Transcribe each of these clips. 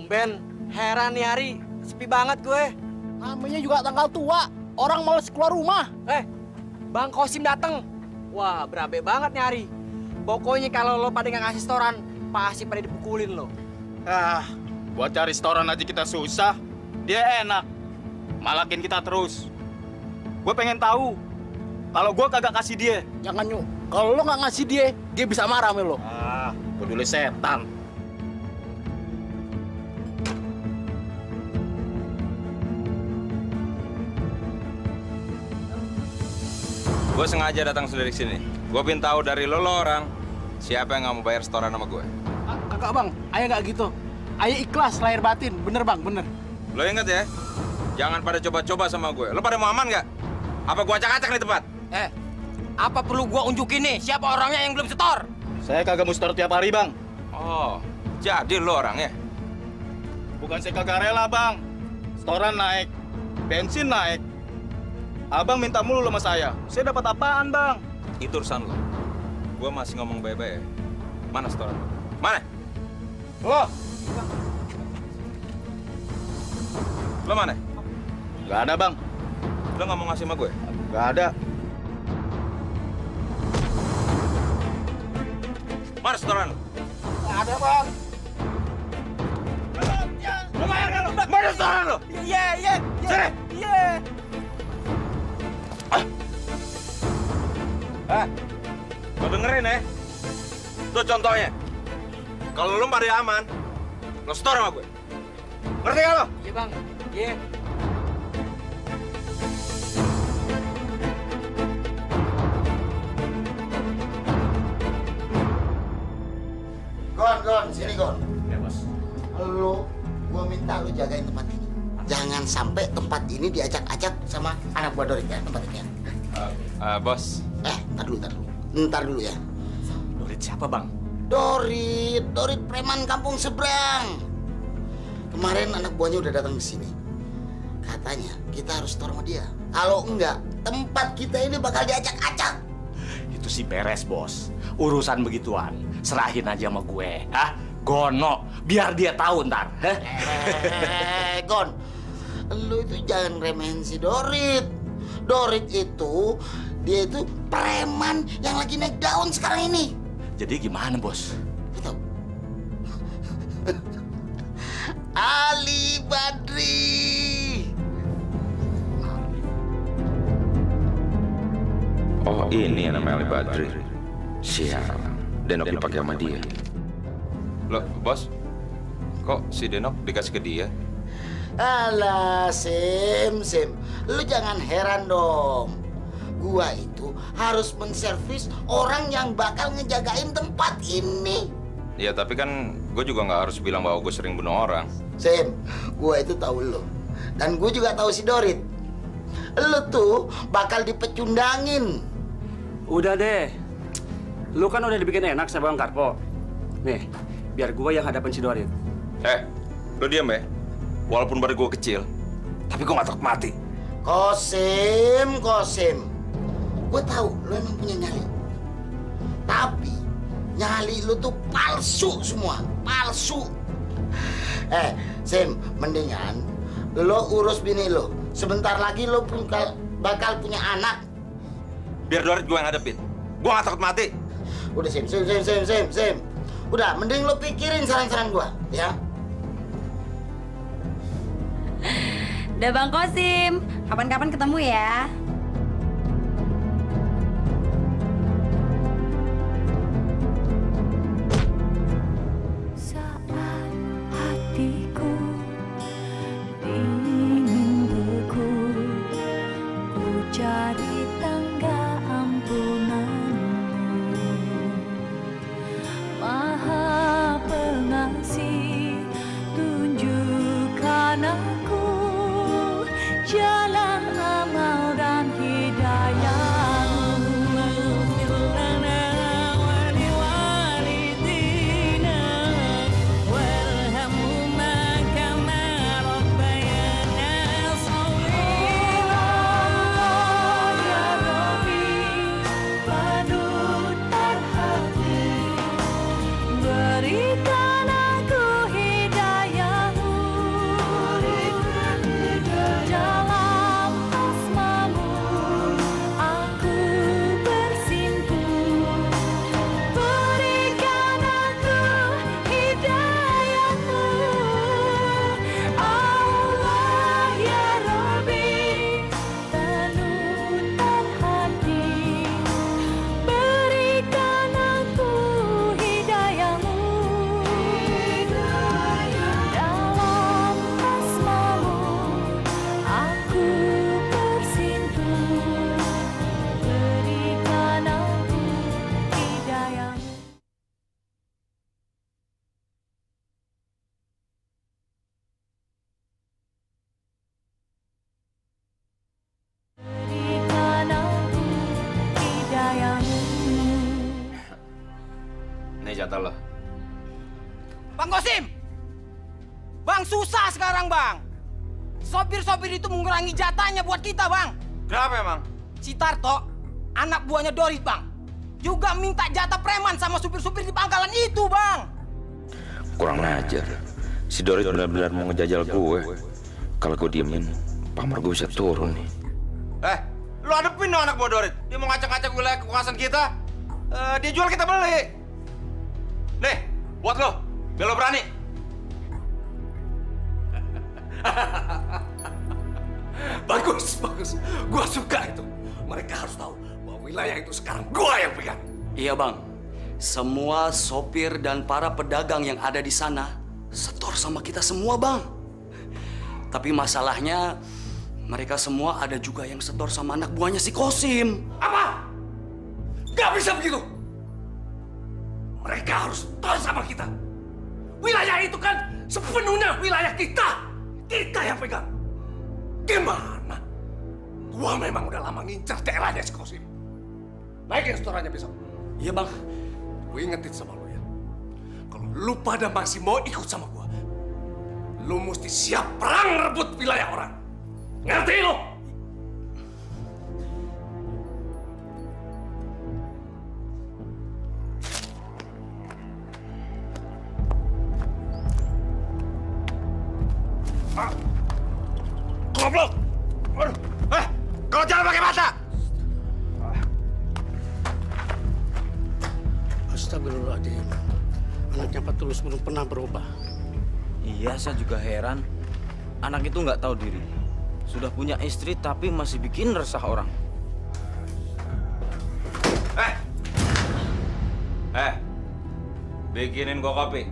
Ben, heran nih hari. Sepi banget gue. Namanya juga tanggal tua. Orang males keluar rumah. Bang Kosim dateng. Wah, berabe banget nih hari. Pokoknya kalau lo pada nggak ngasih setoran, pasti pada dipukulin lo. Buat cari setoran aja kita susah. Dia enak. Malakin kita terus. Gue pengen tahu. Kalau gue kagak kasih dia. Jangan Nyu. Kalau lo nggak ngasih dia bisa marah sama lo. Peduli setan. Gue sengaja datang sendiri ke sini. Gue pengen tahu dari lo orang siapa yang nggak mau bayar setoran sama gue. Kakak bang, ayah nggak gitu. Ayah ikhlas lahir batin, bener bang, bener. Lo inget ya, jangan pada coba-coba sama gue. Lo pada mau aman nggak? Apa gue acak-acak nih tempat? Apa perlu gue unjukin nih siapa orangnya yang belum setor? Saya kagak mau setor tiap hari, Bang. Oh, jadi lo orangnya? Bukan saya kagak rela, Bang. Setoran naik, bensin naik. Abang minta mulu sama saya. Saya dapat apaan, Bang? Itu urusan lo. Gue masih ngomong baik-baik ya. Mana setoran lo? Mana? Lo mana? Nggak ada, Bang. Lo nggak mau ngasih sama gue? Nggak ada. Mana setoran lo? Nggak ada bang. Lo bayar kan lo? Mana setoran lo? Iya. Sini! Iya. Lo dengerin ya. Itu contohnya. Kalau lo pada aman, lo setor sama gue. Ngerti gak lo? Iya bang. Iya. Gon, sini Gon. Ya, Bos. Gua minta lu jagain tempat ini. Jangan sampai tempat ini diacak-acak sama anak buah Dorit ya, tempat ini ya. Bos. Ntar dulu ya. Dorit siapa, Bang? Dorit preman kampung seberang. Kemarin anak buahnya udah datang ke sini. Katanya kita harus setor sama dia. Kalau enggak, tempat kita ini bakal diacak-acak. Itu sih beres, Bos. Urusan begituan, serahin aja sama gue. Gono, biar dia tahu ntar. Gon, lu itu jangan remehin si Dorit. Dorit itu, dia itu preman yang lagi naik daun sekarang ini. Jadi gimana, Bos? Tahu? Ali Badri. Oh, ini yang namanya Ali Badri. Sialan. Denok dipakai sama dia. Loh, Bos. Kok si Denok dikasih ke dia? Alah, Sim. Lu jangan heran dong. Gua itu harus menservis orang yang bakal ngejagain tempat ini. Ya, tapi kan gue juga nggak harus bilang bahwa gue sering bunuh orang. Sim, gua itu tahu lu. Dan gua juga tahu si Dorit. Lu tuh bakal dipecundangin. Udah deh. Lu kan udah dibikin enak sama Bang Karpo. Nih, biar gua yang hadapin si Dorit. Lo diam ya. Walaupun badan gue kecil, tapi gue nggak takut mati. Kosim. Gue tahu lu emang punya nyali. Tapi nyali lu tuh palsu semua, palsu. Sim, mendingan lo urus bini lo. Sebentar lagi lo bakal punya anak. Biar Dorit gue yang hadapin. Gue nggak takut mati. Udah Sim. Udah, mending lo pikirin saran-saran gue, ya. Udah Bang Kosim, kapan-kapan ketemu ya. Saat hatiku ingin beku, ku cari tangga ampunanmu. Maha Pengasih, tunjukkan aku jalan amal dan Nih jatah lo. Bang Kosim! Bang, susah sekarang, Bang. Sopir-sopir itu mengurangi jatahnya buat kita, Bang. Kenapa emang? Si Tarto, anak buahnya Dorit, Bang, juga minta jatah preman sama supir-supir di pangkalan itu, Bang. Kurang ajar. Si Dorit benar-benar mau ngejajal gue. Kalau gue diemin, pamor gue bisa turun nih. Lu hadepin dong anak buah Dorit. Dia mau ngacak-ngacak wilayah kekuasaan kita. Dia jual, kita beli. Nih, buat lo. Biar lo berani. Bagus, bagus. Gua suka itu. Mereka harus tahu bahwa wilayah itu sekarang gua yang pegang. Iya, Bang. Semua sopir dan para pedagang yang ada di sana setor sama kita semua, Bang. Tapi masalahnya mereka semua ada juga yang setor sama anak buahnya si Kosim. Apa? Gak bisa begitu. Mereka harus setor sama kita. Wilayah itu kan sepenuhnya wilayah kita. Kita yang pegang. Gimana? Gua memang udah lama ngincar daerahnya si Kosim. Naikin setorannya besok. Iya, Bang. Gue ingetin sama lo ya. Kalau lu pada masih mau ikut sama gua, lu mesti siap perang rebut wilayah orang. Ngerti lo? Goblok! Kau jangan pakai mata! Astagfirullahaladzim. Anaknya Pak Tulus belum pernah berubah. Iya, saya juga heran. Anak itu nggak tahu diri. Sudah punya istri tapi masih bikin resah orang. Bikinin gua kopi.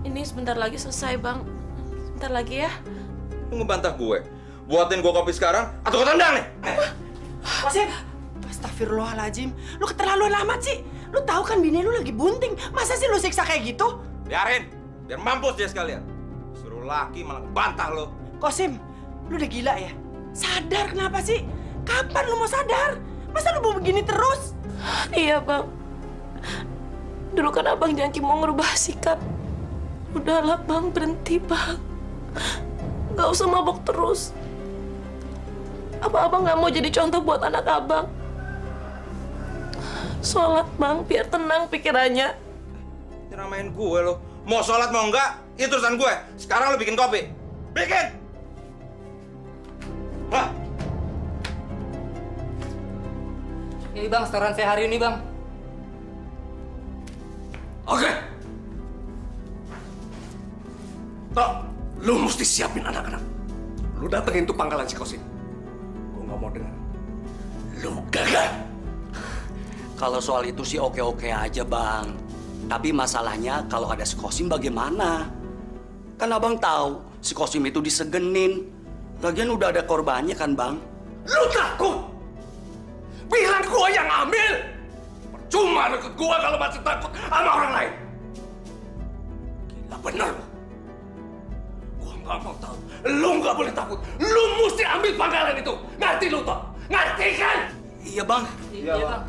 Ini sebentar lagi selesai, Bang. Sebentar lagi ya. Lu ngebantah gue. Buatin gua kopi sekarang atau gua tendang nih. Kosim, astagfirullahaladzim. Lu keterlaluan amat sih. Lu tahu kan bini lu lagi bunting. Masa sih lu siksa kayak gitu? Biarin. Biar mampus dia sekalian. Suruh laki malah bantah lo. Kosim, lu udah gila ya? Sadar kenapa sih? Kapan lu mau sadar? Masa lu mau begini terus? Iya, Bang. Dulu kan Abang janji mau ngerubah sikap. Udahlah, Bang. Berhenti, Bang. Gak usah mabok terus. Apa Abang gak mau jadi contoh buat anak Abang? Sholat, Bang. Biar tenang pikirannya. Nyeramain gue lo. Mau sholat mau enggak, itu urusan gue. Sekarang lo bikin kopi. Bikin! Wah! Ini Bang, setoran saya hari ini, Bang. Oke. Tok, lu mesti siapin anak-anak. Lu datengin tuh pangkalan si Kosim. Gue nggak mau dengar. Lu gagal. Kalau soal itu sih oke-oke aja, Bang. Tapi masalahnya kalau ada si Kosim bagaimana? Kan Abang tahu si Kosim itu disegenin. Lagian udah ada korbannya kan, Bang? Lu takut? Bilang gua yang ambil. Percuma ikut gua kalau masih takut sama orang lain. Gila bener lu. Gua nggak mau tahu. Lu nggak boleh takut. Lu mesti ambil pangkalan itu. Ngerti lu, Toh? Ngerti kan? Iya, Bang. Iya, Bang.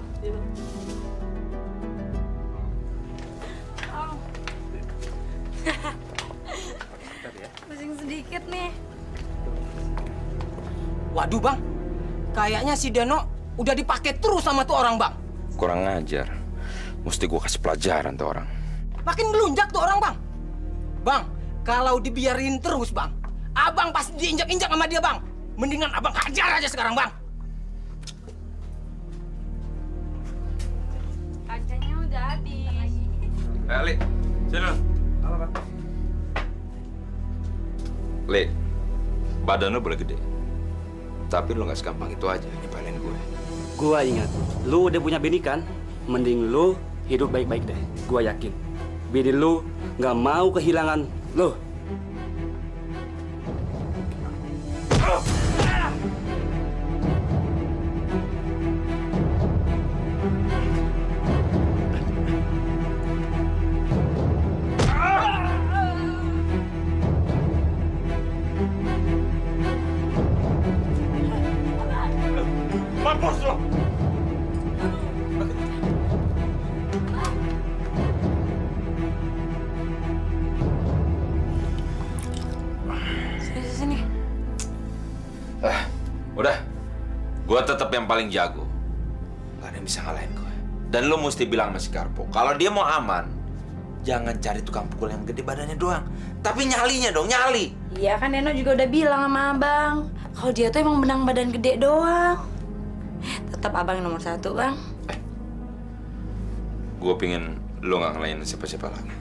Pusing sedikit nih. Waduh, Bang. Kayaknya si Deno udah dipakai terus sama tuh orang, Bang. Kurang ngajar. Mesti gua kasih pelajaran tuh orang. Makin melunjak tuh orang, Bang. Bang, kalau dibiarin terus, Bang, Abang pasti diinjak-injak sama dia, Bang. Mendingan Abang hajar aja sekarang, Bang. Kacanya udah habis. Li, sini lu. Halo, Bang. Li, badan lu boleh gede. Tapi lu nggak segampang itu aja nyepelin gue. Gua ingat, lu udah punya bini kan? Mending lu hidup baik-baik deh. Gua yakin. Bini lu nggak mau kehilangan lu. Mampus lo! Gue tetap yang paling jago. Gak ada yang bisa ngalahin gue. Dan lo mesti bilang sama si Karpo, kalau dia mau aman, jangan cari tukang pukul yang gede badannya doang, tapi nyalinya dong, nyali. Iya kan Deno juga udah bilang sama abang, kalau dia tuh emang benang badan gede doang. Tetap abang yang nomor 1, Bang. Gue pingin lo gak ngelain siapa-siapa lagi.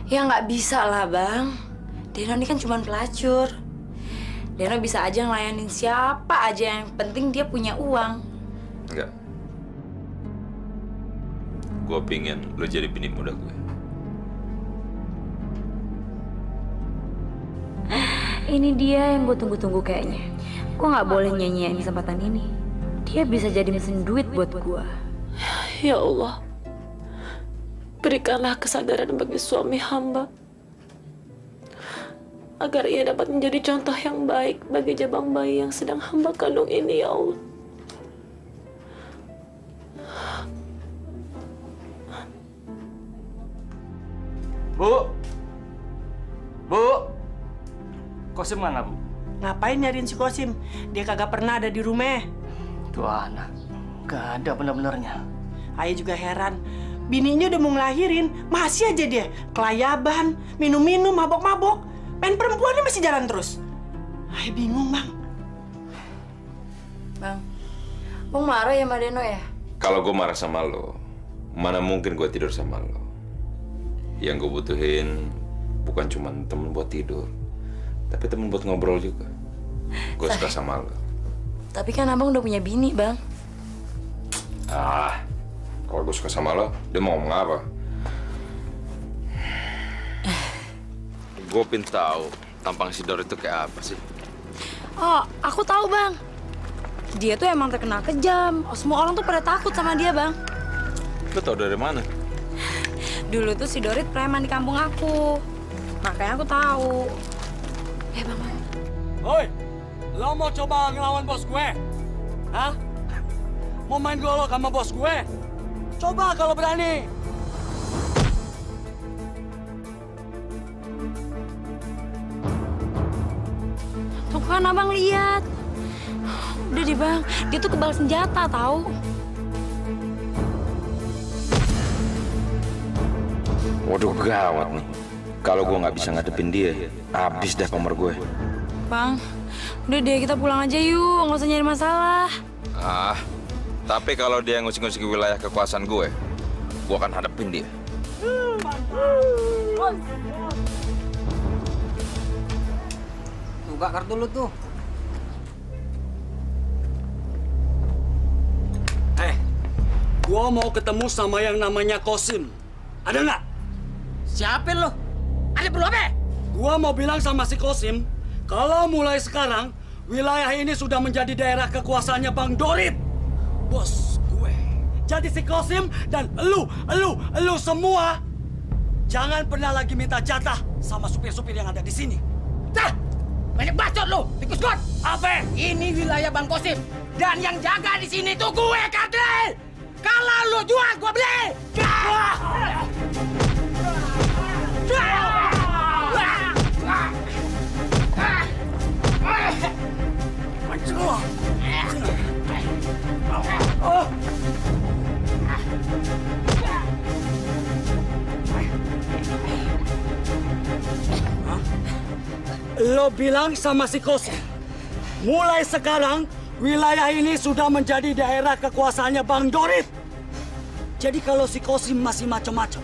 Ya nggak bisa lah, Bang. Deno ini kan cuma pelacur. Deno bisa aja ngelayanin siapa aja, yang penting dia punya uang. Enggak. Gue pingin lo jadi bini muda gue. Ini dia yang gue tunggu-tunggu kayaknya. Gue nggak boleh nyanyiin kesempatan ini. Dia bisa jadi mesin duit buat gue. Ya Allah, berikanlah kesadaran bagi suami hamba, agar ia dapat menjadi contoh yang baik bagi jabang bayi yang sedang hamba kandung ini, ya Allah. Bu, Kosim mana, Bu? Ngapain nyariin si Kosim? Dia kagak pernah ada di rumah. Tuh anak, gak ada bener-benernya. Ayah juga heran. Bininya udah mau ngelahirin, masih aja dia kelayaban, minum-minum, mabok-mabok. Main perempuannya masih jalan terus. Ayah bingung, Bang. Bang, Bang marah ya sama Deno ya? Kalau gue marah sama lo, mana mungkin gue tidur sama lo. Yang gue butuhin bukan cuma temen buat tidur, tapi temen buat ngobrol juga. Gue suka sama lo. Tapi kan abang udah punya bini, Bang. Kalau gue suka sama lo, dia mau ngomong apa? Gue pengen tahu tampang si Dor itu kayak apa sih? Oh, aku tahu, Bang. Dia tuh emang terkenal kejam. Semua orang tuh pada takut sama dia, Bang. Lo tau dari mana? Dulu tuh si Dorit preman di kampung aku. Makanya aku tahu. Bang. Hoi, lo mau coba ngelawan bos gue? Hah? Mau main golok sama bos gue? Coba kalau berani. Tuh kan abang lihat. Udah deh, Bang, dia tuh kebal senjata tahu. Waduh, gawat nih. Kalau gue nggak bisa ngadepin dia, habis dah pamer gue. Bang, udah deh kita pulang aja yuk, nggak usah nyari masalah. Tapi kalau dia ngusik-ngusik wilayah kekuasaan gue akan hadapin dia. Buka kartu lu tuh. Gua mau ketemu sama yang namanya Kosim. Ada nggak? Siapa lo? Ada perlu apa? Gua mau bilang sama si Kosim, kalau mulai sekarang wilayah ini sudah menjadi daerah kekuasaannya Bang Dorit, bos gue. Jadi si Kosim dan elu semua jangan pernah lagi minta jatah sama supir-supir yang ada di sini. Dah, banyak bacot lo, tikus got. Apa? Ini wilayah Bang Kosim dan yang jaga di sini tuh gue, Kadri. Kalau lu jual, gua beli. Lo bilang sama si Kosim, mulai sekarang wilayah ini sudah menjadi daerah kekuasaannya Bang Dorit. Jadi kalau si Kosim masih macam-macam,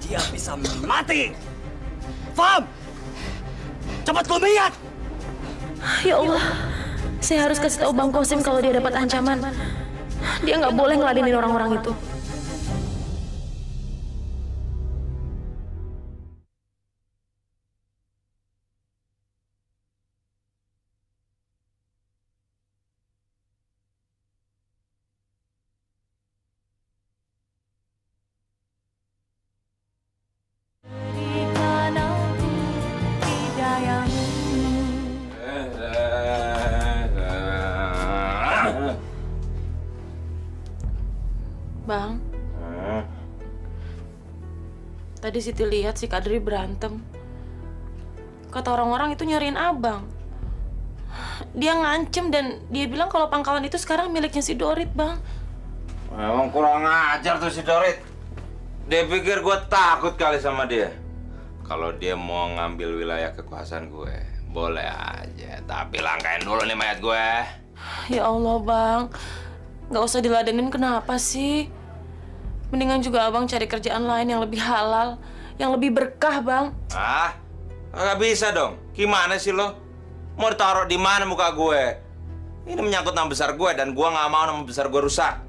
dia bisa mati. Faham? Cepat kau lihat. Ya Allah, saya harus kasih tahu Bang Kosim kalau dia dapat ancaman. Dia nggak boleh ngeladenin orang-orang itu. Bang, tadi Siti lihat si Kadri berantem. Kata orang-orang itu nyariin abang. dia ngancem dan dia bilang kalau pangkalan itu sekarang miliknya si Dorit, Bang. Emang kurang ajar tuh si Dorit. Dia pikir gue takut kali sama dia. Kalau dia mau ngambil wilayah kekuasaan gue, boleh aja. Tapi langkain dulu nih mayat gue. Ya Allah, Bang. Nggak usah diladenin, kenapa sih? Mendingan juga Abang cari kerjaan lain yang lebih halal, yang lebih berkah, Bang. Ah, nggak bisa dong. Gimana sih lo? Mau ditaruh di mana muka gue? Ini menyangkut nama besar gue dan gue nggak mau nama besar gue rusak.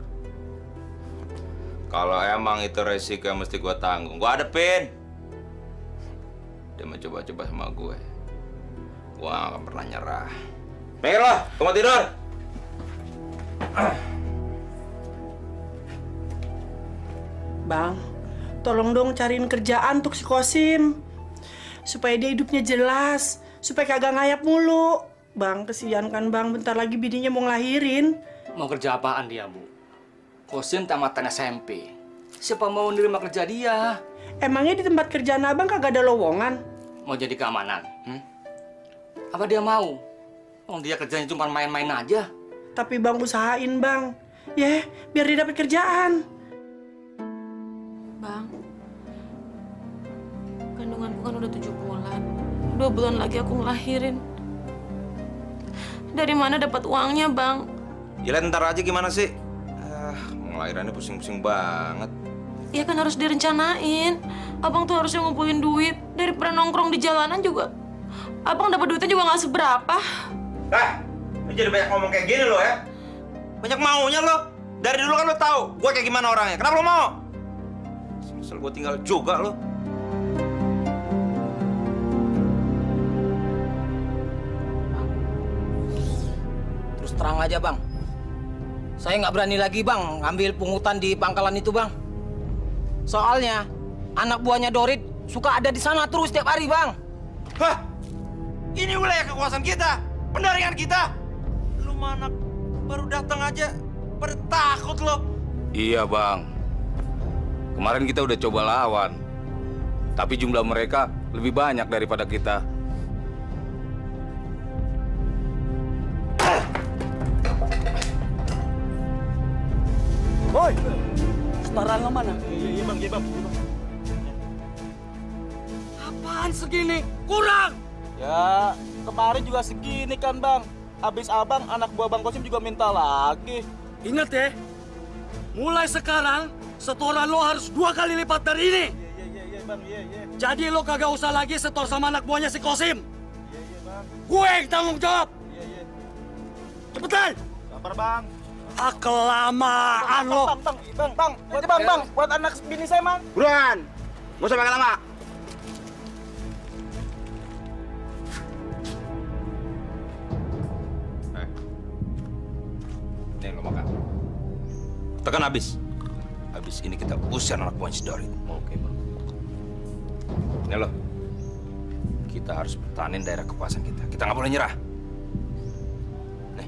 Kalau emang itu resiko yang mesti gue tanggung, gue hadepin. Dia mau coba-coba sama gue nggak akan pernah nyerah. Mikir lo, gue mau tidur. Bang, tolong dong cariin kerjaan untuk si Kosim. Supaya dia hidupnya jelas, supaya kagak ngayap mulu. Bang, kesian kan Bang, bentar lagi bininya mau ngelahirin. Mau kerja apaan dia, Bu? Kosim tamatan SMP. Siapa mau nerima kerja dia? Emangnya di tempat kerjaan Abang kagak ada lowongan? Mau jadi keamanan? Apa dia mau? Oh, dia kerjanya cuma main-main aja. Tapi Bang usahain Bang. Ya, biar dia dapat kerjaan. Bang, kandunganku kan udah 7 bulan. 2 bulan lagi aku ngelahirin. Dari mana dapat uangnya, Bang? Ya ntar aja gimana sih? Ngelahirannya pusing-pusing banget. Ya kan harus direncanain. Abang tuh harusnya ngumpulin duit. Daripada nongkrong di jalanan juga. Abang dapat duitnya juga nggak seberapa. Lu jadi banyak ngomong kayak gini lo ya? Banyak maunya lo. Dari dulu kan lo tahu gue kayak gimana orangnya. Kenapa lo mau? Asal gue tinggal juga lo. Terus terang aja, Bang. Saya nggak berani lagi, Bang, ngambil pungutan di pangkalan itu, Bang. Soalnya anak buahnya Dorit suka ada di sana terus setiap hari, Bang. Hah? Ini wilayah kekuasaan kita, pendaringan kita. Lu mana baru datang aja, pada takut lo. Iya, Bang. Kemarin kita udah coba lawan. Tapi jumlah mereka lebih banyak daripada kita. Boy, setoran lo mana? Iya bang, iya bang. Apaan segini? Kurang! Ya, kemarin juga segini kan bang. Habis abang, anak buah Bang Kosim juga minta lagi. Ingat ya, mulai sekarang setoran lo harus 2 kali lipat dari ini. Iya bang, iya. Jadi lo kagak usah lagi setor sama anak buahnya si Kosim. Iya bang. Gue yang tanggung jawab. Iya. Cepetan! Sabar bang. Ah, kelamaan lo. Bang, buat anak bini saya, Mang. Buruan, nggak usah pakai lama. Nih lo makan. Tekan habis. Habis ini kita usir anak buah si Dorit. Oke bang. Ini lo. Kita harus pertahanin daerah kekuasaan kita. Kita nggak boleh nyerah. Nih.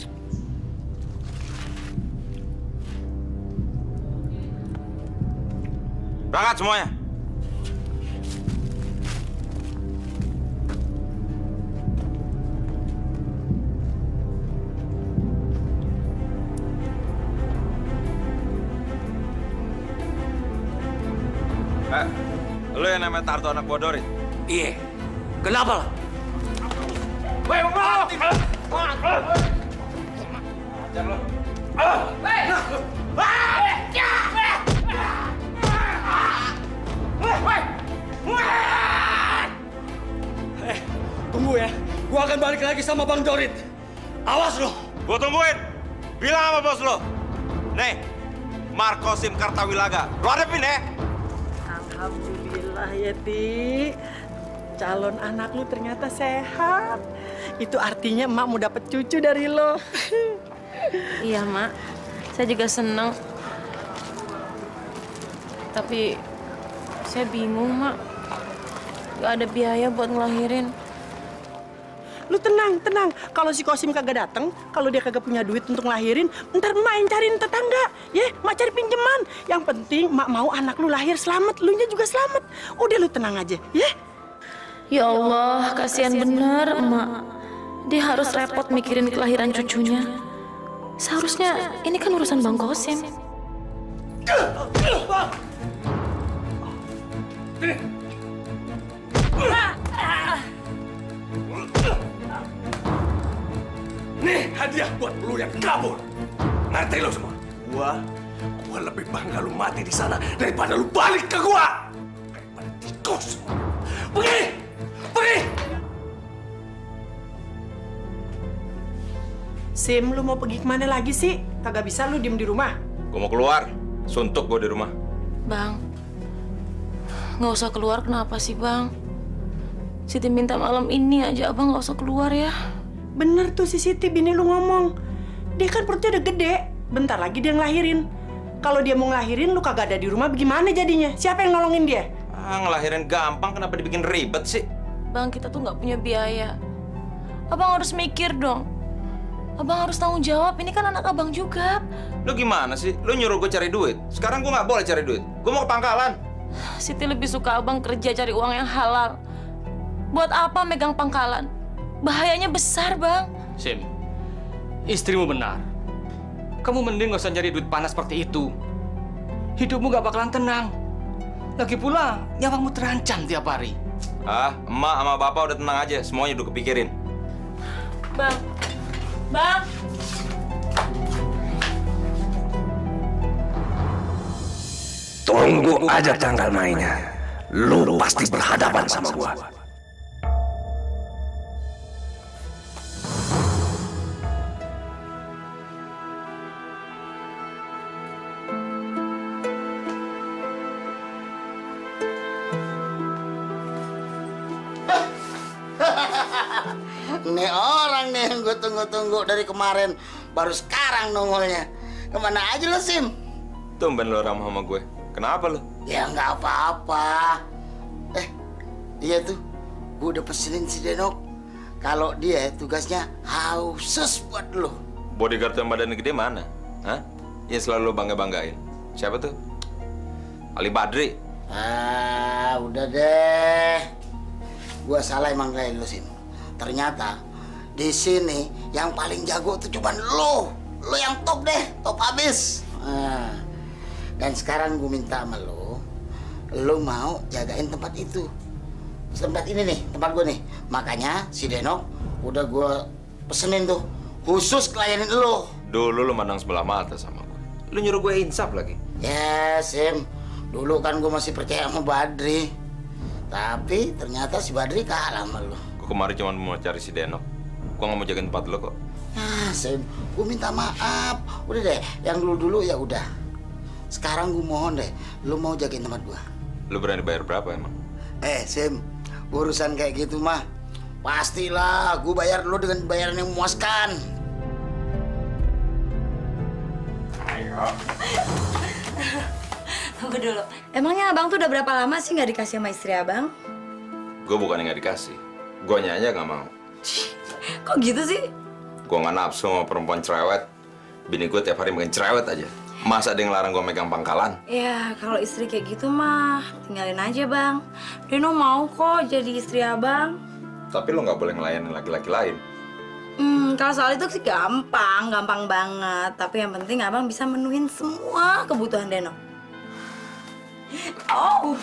Berangkat semuanya. Lu yang namanya Tarto anak buah Dorit? Iya. Kenapa lo? Woi, ajar lo. Tunggu ya. Gua akan balik lagi sama Bang Dorit. Awas lo. Gua tungguin. Bilang sama bos lo. Nih, Markosim Kartawilaga. Lu hadepin ya. Alhamdulillah ya, Ti. Calon anak lu ternyata sehat. Itu artinya emak mau dapet cucu dari lo. Iya, Mak. Saya juga seneng. Tapi saya bingung, Mak. Gak ada biaya buat ngelahirin. Lu tenang. Kalau si Kosim kagak datang, kalau dia kagak punya duit untuk ngelahirin, ntar emak yang cariin tetangga. Ya, emak cari pinjaman. Yang penting emak mau anak lu lahir selamat, lu nya juga selamat. Udah lu tenang aja, ya. Ya Allah, kasihan bener, Emak. dia harus repot mikirin kelahiran cucunya. Seharusnya ini kan urusan Bang Kosim. Nih hadiah buat lu yang kabur. Ngerti lu semua? Gua lebih bangga lu mati di sana daripada lu balik ke gua. Daripada tikus. Pergi! Pergi! Sim, lu mau pergi kemana lagi sih? Kagak bisa lu diem di rumah. Gue mau keluar. Suntuk gue di rumah. Bang, nggak usah keluar kenapa sih Bang? Siti minta malam ini aja Abang nggak usah keluar ya. Bener tuh si Siti, bini lu ngomong. Dia kan perutnya udah gede. Bentar lagi dia ngelahirin. Kalau dia mau ngelahirin, lu kagak ada di rumah, bagaimana jadinya? Siapa yang nolongin dia? Ngelahirin gampang, kenapa dibikin ribet sih? Bang, kita tuh nggak punya biaya. Abang harus mikir dong. Abang harus tanggung jawab, ini kan anak abang juga. Lu gimana sih? Lu nyuruh gue cari duit. Sekarang gue nggak boleh cari duit. Gue mau ke pangkalan. Siti lebih suka abang kerja cari uang yang halal. Buat apa megang pangkalan? Bahayanya besar, Bang. Sim, istrimu benar. Kamu mending gak usah cari duit panas seperti itu. Hidupmu gak bakalan tenang. Lagi pula, nyawamu terancam tiap hari. Emak sama bapak udah tenang aja. Semuanya udah kepikirin. Bang. Bang. Tunggu aja tanggal mainnya. Lu pasti berhadapan sama gua. Nih orang nih yang gue tunggu-tunggu dari kemarin, baru sekarang nongolnya. Kemana aja lo, Sim? Tumben lo ramah sama gue. Kenapa lo? Ya nggak apa-apa. Iya tuh, gue udah pesenin si Denok. Kalau dia tugasnya khusus buat lo. Bodyguard yang badannya gede mana? Hah? Yang selalu lo bangga-banggain. Siapa tuh? Ali Badri. Udah deh. Gua salah emang ngelain lo, Sim. Ternyata di sini yang paling jago tuh cuman lo. Lo yang top deh, top abis. Dan sekarang gue minta sama lo mau jagain tempat itu. Tempat ini nih, tempat gue nih. Makanya si Denok udah gue pesenin tuh khusus ngelayanin lo. Dulu lo mandang sebelah mata sama gue. Lo nyuruh gue insaf lagi. Ya, Sim. Dulu kan gue masih percaya sama Badri. Tapi ternyata si Badri kalah sama lo. Gue kemarin cuma mau cari si Denok. Gue nggak mau jagain tempat lo kok. Sim, gue minta maaf. Udah deh, yang dulu-dulu ya udah. Sekarang gue mohon deh, lo mau jagain tempat gue. Lo berani bayar berapa emang? Sim, urusan kayak gitu mah pastilah gue bayar lo dengan bayaran yang memuaskan. Ayo. Tunggu dulu. Emangnya abang tuh udah berapa lama sih nggak dikasih sama istri abang? Gue bukannya nggak dikasih. Gue aja nggak mau. Kok gitu sih? Gue nggak nafsu sama perempuan cerewet. Bini gue tiap hari makin cerewet aja. Masa dia ngelarang gue megang pangkalan? Ya, kalau istri kayak gitu mah tinggalin aja, Bang. Deno mau kok jadi istri abang. Tapi lo nggak boleh ngelayanin laki-laki lain. Kalau soal itu sih gampang banget. Tapi yang penting abang bisa menuhin semua kebutuhan Deno. Oh.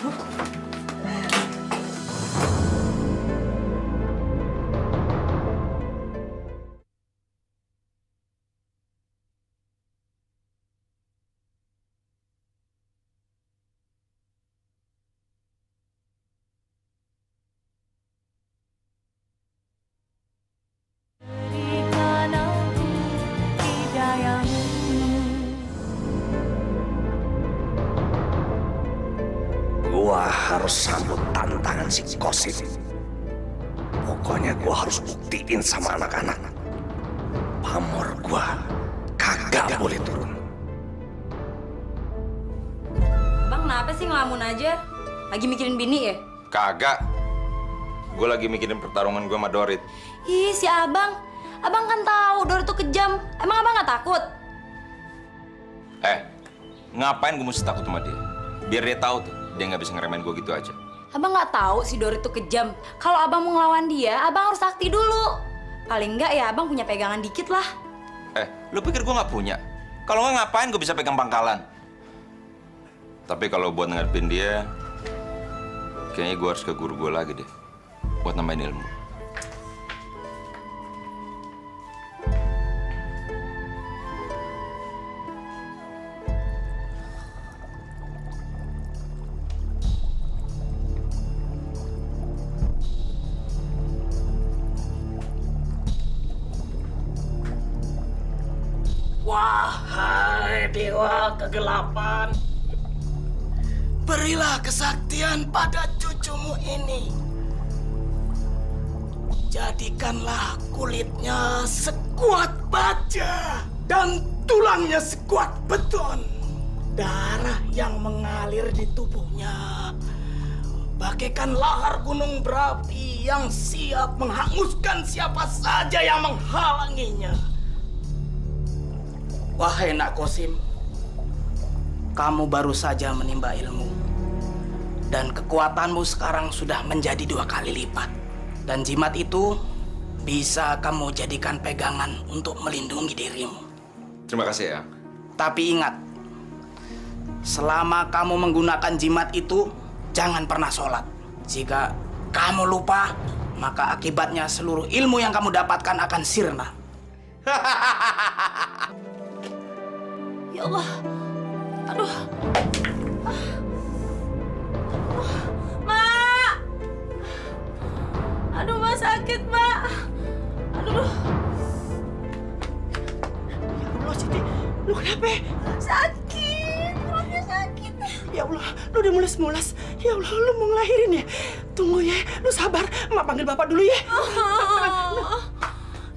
Gua harus sambut tantangan si Kosim. Pokoknya gua harus buktiin sama anak-anak. Pamor gua kagak boleh turun. Bang, kenapa sih ngelamun aja? Lagi mikirin bini ya? Kagak. Gue lagi mikirin pertarungan gue sama Dorit. Ih, si abang. Abang kan tahu Dorit tuh kejam. Emang abang nggak takut? Ngapain gue mesti takut sama dia? Biar dia tahu tuh, dia nggak bisa ngeremehin gue gitu aja. Abang nggak tahu si Dorit tuh kejam. Kalau abang mau ngelawan dia, abang harus sakti dulu. Paling enggak ya abang punya pegangan dikit lah. Lu pikir gue nggak punya? Kalau nggak ngapain gue bisa pegang pangkalan? Tapi kalau buat ngadepin dia, kayaknya gue harus ke guru gue lagi deh, buat nambahin ilmu. Wahai dewa kegelapan, berilah kesaktian pada cucumu ini. Jadikanlah kulitnya sekuat baja dan tulangnya sekuat beton. Darah yang mengalir di tubuhnya bagaikan lahar gunung berapi yang siap menghanguskan siapa saja yang menghalanginya. Wahai Nak Qasim, kamu baru saja menimba ilmu. Dan kekuatanmu sekarang sudah menjadi 2 kali lipat. Dan jimat itu bisa kamu jadikan pegangan untuk melindungi dirimu. Terima kasih ya. Tapi ingat, selama kamu menggunakan jimat itu, jangan pernah sholat. Jika kamu lupa, maka akibatnya seluruh ilmu yang kamu dapatkan akan sirna. Ya Allah. Aduh. Mak. Aduh, Mak sakit, Mak. Aduh. Ya Allah, Siti. Lu kenapa? Sakit. Perutnya sakit. Ya Allah, lu udah mules-mules. Ya Allah, lu mau ngelahirin ya? Tunggu ya, lu sabar. Mak panggil bapak dulu ya.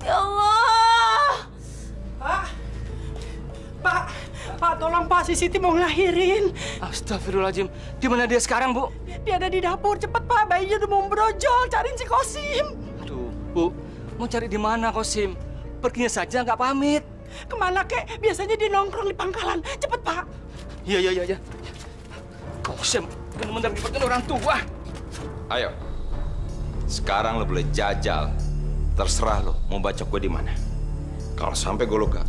Ya Allah. Pak, tolong Pak, si Siti mau ngelahirin. Astagfirullahaladzim. Di mana dia sekarang, Bu? Dia ada di dapur. Cepet Pak, bayinya udah mau brojol. Cariin si Qasim. Aduh, Bu. Mau cari di mana, Qasim? Perginya saja nggak pamit. Kemana, kek? Biasanya dia nongkrong di pangkalan. Cepet, Pak. Iya. Qasim benar-benar dipakai orang tua. Ayo, sekarang lo boleh jajal. Terserah lo mau baca gue di mana. Kalau sampai gue luka,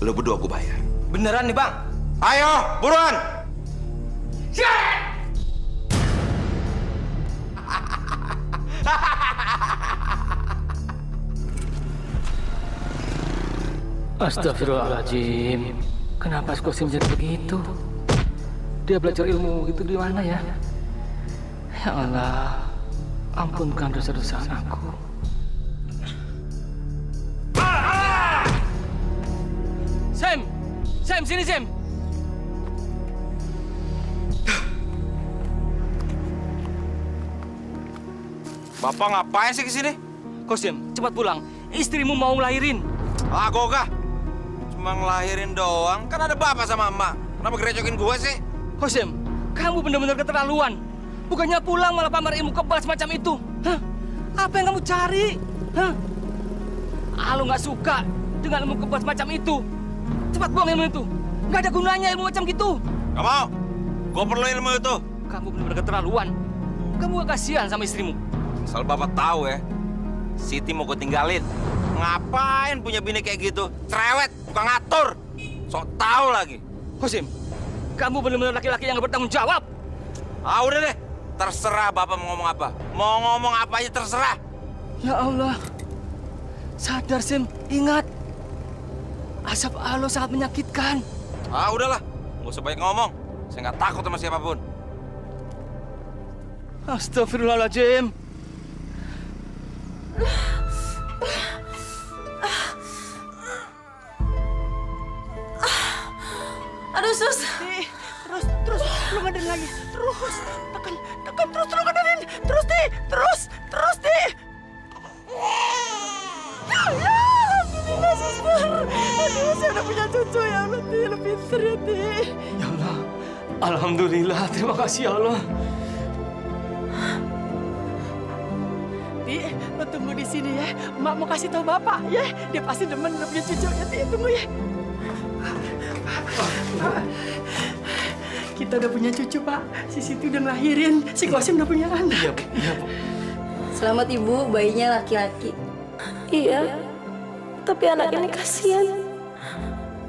lo berdua gue bayar. Beneran nih, Bang? Ayo, buruan! Astagfirullahaladzim. Kenapa Qasim jadi begitu? Dia belajar ilmu gitu di mana ya? Ya Allah, ampunkan dosa-dosa anakku. Sam, sini Sam. Bapak ngapain sih kesini? Qasim, cepat pulang. Istrimu mau ngelahirin. Ah, gogah. Cuma ngelahirin doang. Kan ada bapak sama emak. Kenapa gerecokin gue sih? Qasim, kamu benar-benar keterlaluan. Bukannya pulang malah pamer ilmu kebal semacam itu. Hah? Apa yang kamu cari? Hah? Lu nggak suka dengan ilmu kebal semacam itu. Cepat buang ilmu itu. Nggak ada gunanya ilmu macam gitu. Gak mau. Gue perlu ilmu itu. Kamu benar-benar keterlaluan. Kamu gak kasihan sama istrimu. Asal bapak tahu ya, Siti mau gue tinggalin. Ngapain punya bini kayak gitu? Cerewet, bukan ngatur. Sok tahu lagi. Qasim, kamu benar-benar laki-laki yang gak bertanggung jawab. Ah, udah deh. Terserah bapak mau ngomong apa. Mau ngomong apa aja terserah. Ya Allah. Sadar, Sim. Ingat. Azab Allah sangat menyakitkan. Ah, udahlah. Nggak usah banyak ngomong. Saya nggak takut sama siapapun. Astagfirullahaladzim. Aduh, Sus. Terus, lu ngadain lagi. Terus, tekan, terus lu ngadain. Terus, Di. Ya, alhamdulillah, Suster. Aduh, saya udah punya cucu ya Allah, Di. Lu pinter ya, Di. Ya Allah, alhamdulillah. Terima kasih ya Allah. Di, lu tunggu di sini ya. Mak mau kasih tahu Bapak ya. Dia pasti demen lu punya cucu ya, Di. Tunggu ya. Kita udah punya cucu, Pak. Si Siti udah ngelahirin. Si Qasim udah punya anak. Iya, Bu. Selamat Ibu, bayinya laki-laki. Iya, tapi anak ini kasihan.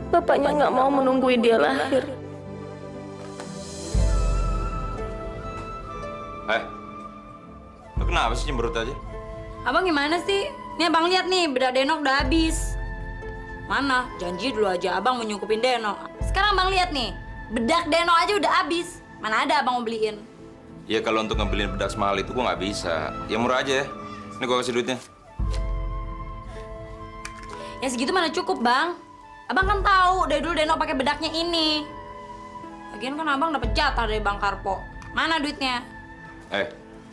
Bapaknya nggak mau menungguin dia lahir. Lo kenapa sih cemberut aja? Abang gimana sih? Nih abang lihat nih, bedak Denok udah habis. Mana? Janji dulu aja abang mau nyukupin Denok. Sekarang abang lihat nih, bedak Denok aja udah habis. Mana ada abang mau beliin? Ya kalau untuk ngebeliin bedak semahal itu gua nggak bisa. Ya murah aja ya. Ini gua kasih duitnya. Ya segitu mana cukup bang? Abang kan tahu dari dulu Denok pakai bedaknya ini. Lagian kan abang dapat jatah dari Bang Karpo. Mana duitnya?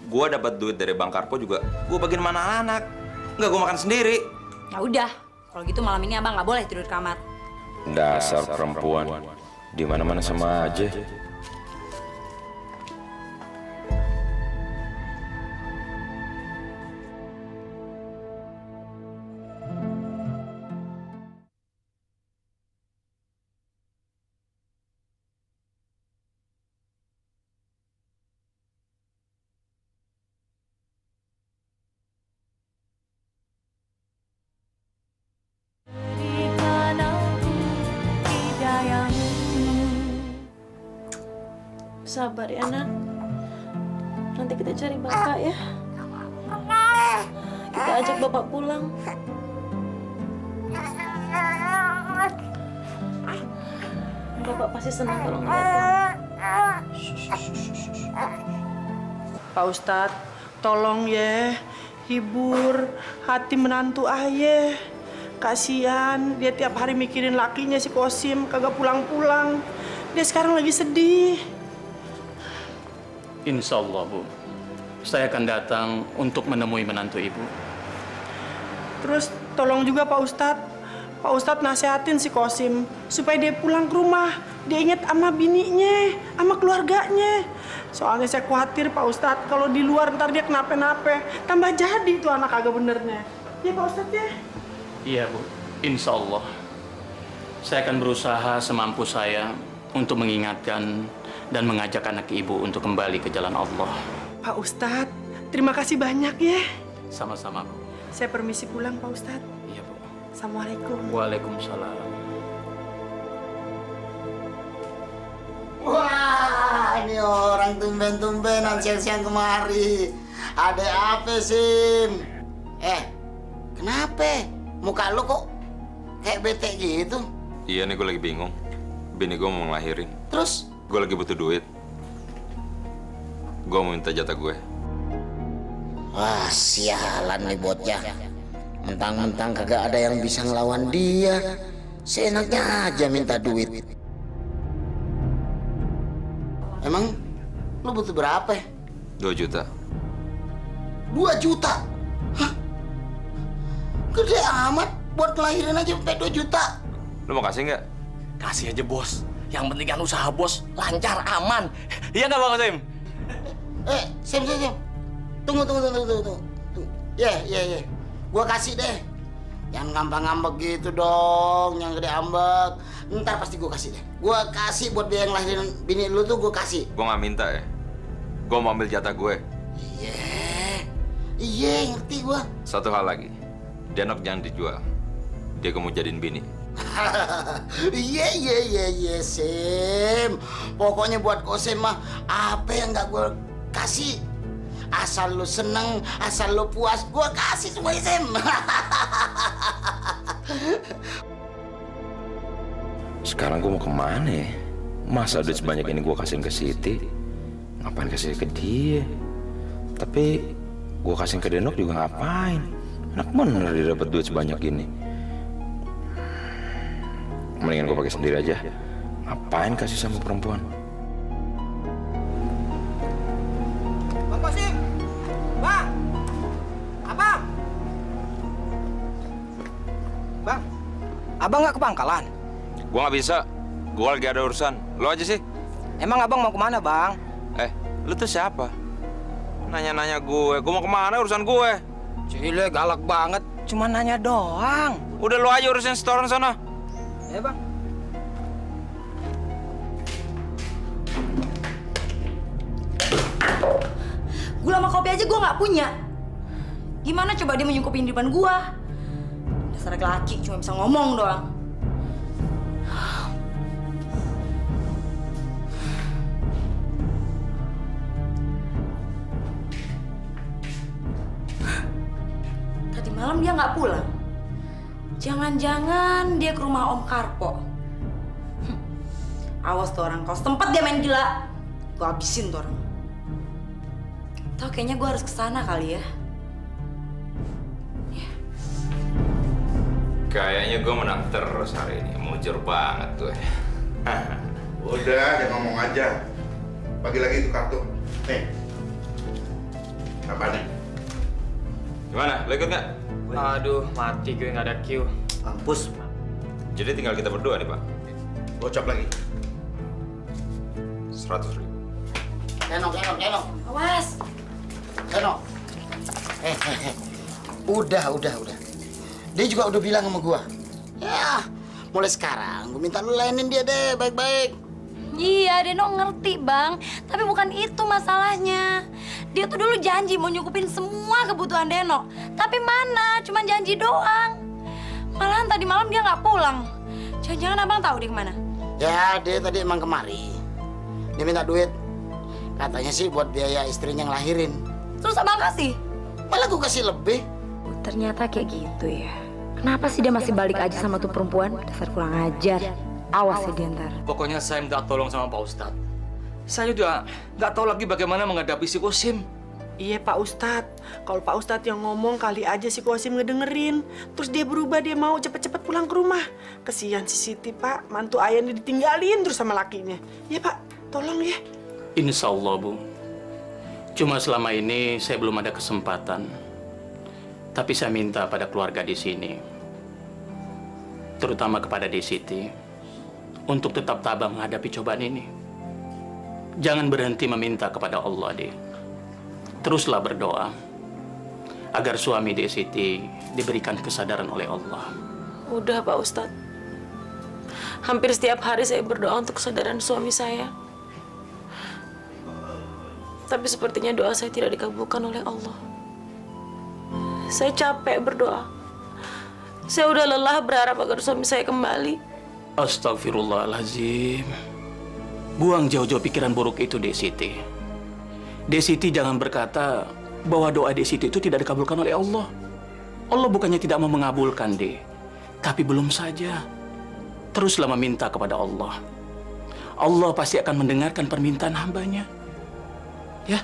Gua dapat duit dari Bang Karpo juga. Gua bagiin mana anak. Nggak, gua makan sendiri. Ya udah, kalau gitu malam ini abang nggak boleh tidur di kamar. Dasar perempuan. Di mana-mana sama aja. Sabar ya, Nak. Nanti kita cari Bapak ya. Kita ajak Bapak pulang. Bapak pasti senang kalau ngeliat kamu. Pak Ustadz, tolong ya, hibur hati menantu ayah. Kasian, dia tiap hari mikirin lakinya si Kosim, kagak pulang-pulang. Dia sekarang lagi sedih. Insya Allah, Bu. Saya akan datang untuk menemui menantu Ibu. Terus tolong juga Pak Ustadz. Pak Ustadz nasihatin si Kosim supaya dia pulang ke rumah. Dia inget sama bininya, sama keluarganya. Soalnya saya khawatir Pak Ustadz kalau di luar ntar dia kenapa-napa. Tambah jadi tuh anak agak benernya. Ya Pak Ustadz ya? Iya, Bu. Insya Allah. Saya akan berusaha semampu saya untuk mengingatkan dan mengajak anak Ibu untuk kembali ke jalan Allah. Pak Ustadz, terima kasih banyak ya. Sama-sama, Bu. Saya permisi pulang Pak Ustadz. Iya, Bu. Assalamualaikum. Waalaikumsalam. Wah, ini orang tumben-tumbenan siang-siang kemari. Ada apa, Sim? Kenapa? Muka lu kok kayak bete gitu? Iya nih, gue lagi bingung. Bini gue mau ngelahirin. Terus? Gue lagi butuh duit. Gue mau minta jatah gue. Wah, sialan nih bocah. Mentang-mentang kagak ada yang bisa ngelawan dia. Seenaknya aja minta duit. Emang lu butuh berapa? 2 juta. 2 juta? Hah? Gede amat. Buat ngelahirin aja sampai 2 juta. Lu mau kasih nggak? Kasih aja, Bos. Yang penting kan usaha Bos lancar, aman. Iya nggak Bang Sim? Sim. Tunggu. Ya. Gua kasih deh. Yang ngambek-ngambek gitu dong, yang gede ambek. Ntar pasti gua kasih deh. Gua kasih buat biaya ngelahirin bini lu tuh gua kasih. Gua nggak minta ya. Gua mau ambil jatah gue. Iya, ngerti gua. Satu hal lagi. Denok jangan dijual. Dia mau jadiin bini. Iya, Sim. Pokoknya buat Kosim mah apa yang nggak gue kasih. Asal lu seneng, asal lu puas, gue kasih semua, Sim. Sekarang gue mau kemana ya? Masa duit sebanyak ini gue kasihin ke Siti? Ngapain kasih ke dia? Tapi gue kasihin ke Denok juga ngapain? Enak bener dia dapat duit sebanyak ini. Mendingan gue pakai sendiri aja. Ngapain kasih sama perempuan? Bang Kosim! Bang! Abang! Bang, abang nggak ke pangkalan? Gue nggak bisa. Gue lagi ada urusan. Lo aja sih. Emang abang mau kemana, Bang? Lu tuh siapa? Nanya-nanya gue mau kemana urusan gue? Cile galak banget. Cuma nanya doang. Udah lo aja urusin setoran sana. Ya, Bang. Gula sama kopi aja gue nggak punya. Gimana coba dia menyukupin di depan gue? Dasar laki cuma bisa ngomong doang. Tadi malam dia nggak pulang. Jangan-jangan dia ke rumah Om Karpo. Awas tuh orang, kalau tempat dia main gila, gue habisin tuh orang. Tau kayaknya gue harus kesana kali ya. Kayaknya gue menang terus hari ini. Mujur banget gue. Udah, jangan ngomong aja. Bagi lagi itu kartu. Nih. Apa nih? Gimana? Lo ikut nggak? Aduh, mati gue nggak ada Q. Mampus. Jadi tinggal kita berdua nih, Pak. Gocap lagi. 100.000. Kenok. Awas. Kenok. Udah. Dia juga udah bilang sama gua. Ya, mulai sekarang gua minta lu layanin dia deh baik-baik. Iya, Deno ngerti, Bang. Tapi bukan itu masalahnya. Dia tuh dulu janji mau nyukupin semua kebutuhan Deno. Tapi mana? Cuma janji doang. Malahan tadi malam dia nggak pulang. Jangan-jangan Abang tahu dia kemana? Ya, dia tadi emang kemari. Dia minta duit. Katanya sih buat biaya istrinya ngelahirin. Terus Abang kasih? Malah gua kasih lebih. Ternyata kayak gitu ya. Kenapa sih dia masih balik aja sama tuh perempuan? Dasar kurang ajar. Awas ya dia ntar. Pokoknya saya minta tolong sama Pak Ustadz. Saya udah nggak tahu lagi bagaimana menghadapi si Kosim. Iya Pak Ustadz, kalau Pak Ustadz yang ngomong kali aja si Kosim ngedengerin. Terus dia berubah, dia mau cepet-cepet pulang ke rumah. Kesian si Siti Pak, mantu ayahnya ditinggalin terus sama lakinya. Iya Pak, tolong ya. Insya Allah, Bu. Cuma selama ini saya belum ada kesempatan. Tapi saya minta pada keluarga di sini, terutama kepada Desiti, untuk tetap tabah menghadapi cobaan ini. Jangan berhenti meminta kepada Allah, Dek. Teruslah berdoa agar suami Desiti diberikan kesadaran oleh Allah. Udah Pak Ustadz. Hampir setiap hari saya berdoa untuk kesadaran suami saya. Tapi sepertinya doa saya tidak dikabulkan oleh Allah. Saya capek berdoa. Saya udah lelah berharap agar suami saya kembali. Astagfirullahaladzim. Buang jauh-jauh pikiran buruk itu, Desiti. Desiti jangan berkata bahwa doa Desiti itu tidak dikabulkan oleh Allah. Allah bukannya tidak mau mengabulkan, De. Tapi belum saja. Teruslah meminta kepada Allah. Allah pasti akan mendengarkan permintaan hambanya. Ya?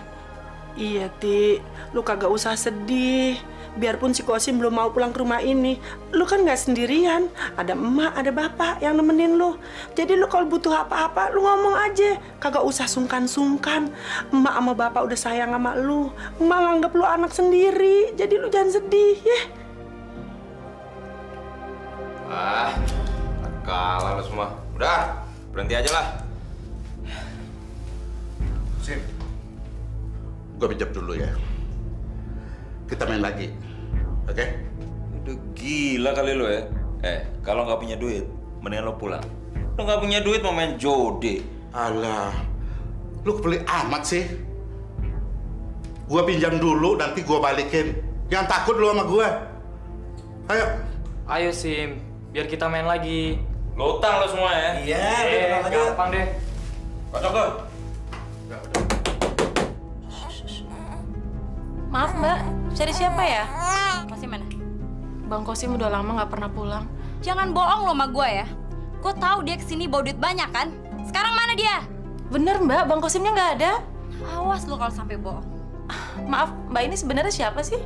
Iya, Ti. Lu kagak usah sedih. Biarpun si Kosim belum mau pulang ke rumah ini, lu kan nggak sendirian. Ada emak, ada bapak yang nemenin lu. Jadi lu kalau butuh apa-apa, lu ngomong aja. Kagak usah sungkan-sungkan. Emak sama bapak udah sayang sama lu. Emak nganggep lu anak sendiri. Jadi lu jangan sedih, ya. Kalah lu semua. Udah, berhenti aja lah. Sim, gue pinjam dulu ya. Kita main lagi, oke? Udah gila kali lo ya. Kalau nggak punya duit, mendingan lo pulang. Lo nggak punya duit mau main judi. Alah, lu kebeli amat sih. Gua pinjam dulu, nanti gua balikin. Jangan takut lu sama gua. Ayo. Ayo Sim, biar kita main lagi. Lo utang lo semua ya. Iya, gampang deh. Kocok lo. Maaf Mbak, cari siapa ya? Kosim mana? Bang Kosim udah lama nggak pernah pulang. Jangan bohong lo sama gue ya. Gue tahu dia kesini bawa duit banyak kan? Sekarang mana dia? Bener Mbak, Bang Kosimnya nggak ada. Awas lo kalau sampai bohong. Maaf, Mbak ini sebenarnya siapa sih?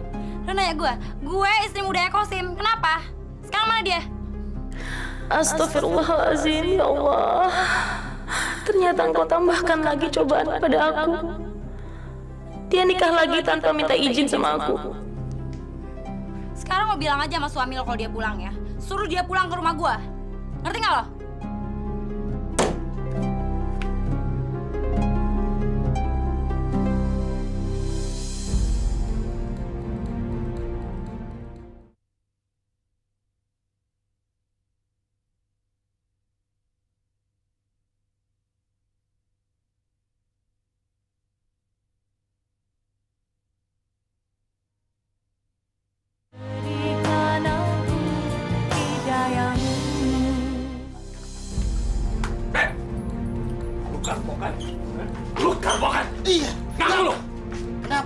Lo nanya gue istri mudanya Kosim. Kenapa? Sekarang mana dia? Astagfirullahaladzim, ya Allah. Ternyata Engkau tambahkan lagi cobaan pada aku. Dia nikah lagi tanpa minta izin sama aku. Sekarang lo bilang aja sama suami lo kalau dia pulang ya. Suruh dia pulang ke rumah gue. Ngerti nggak lo?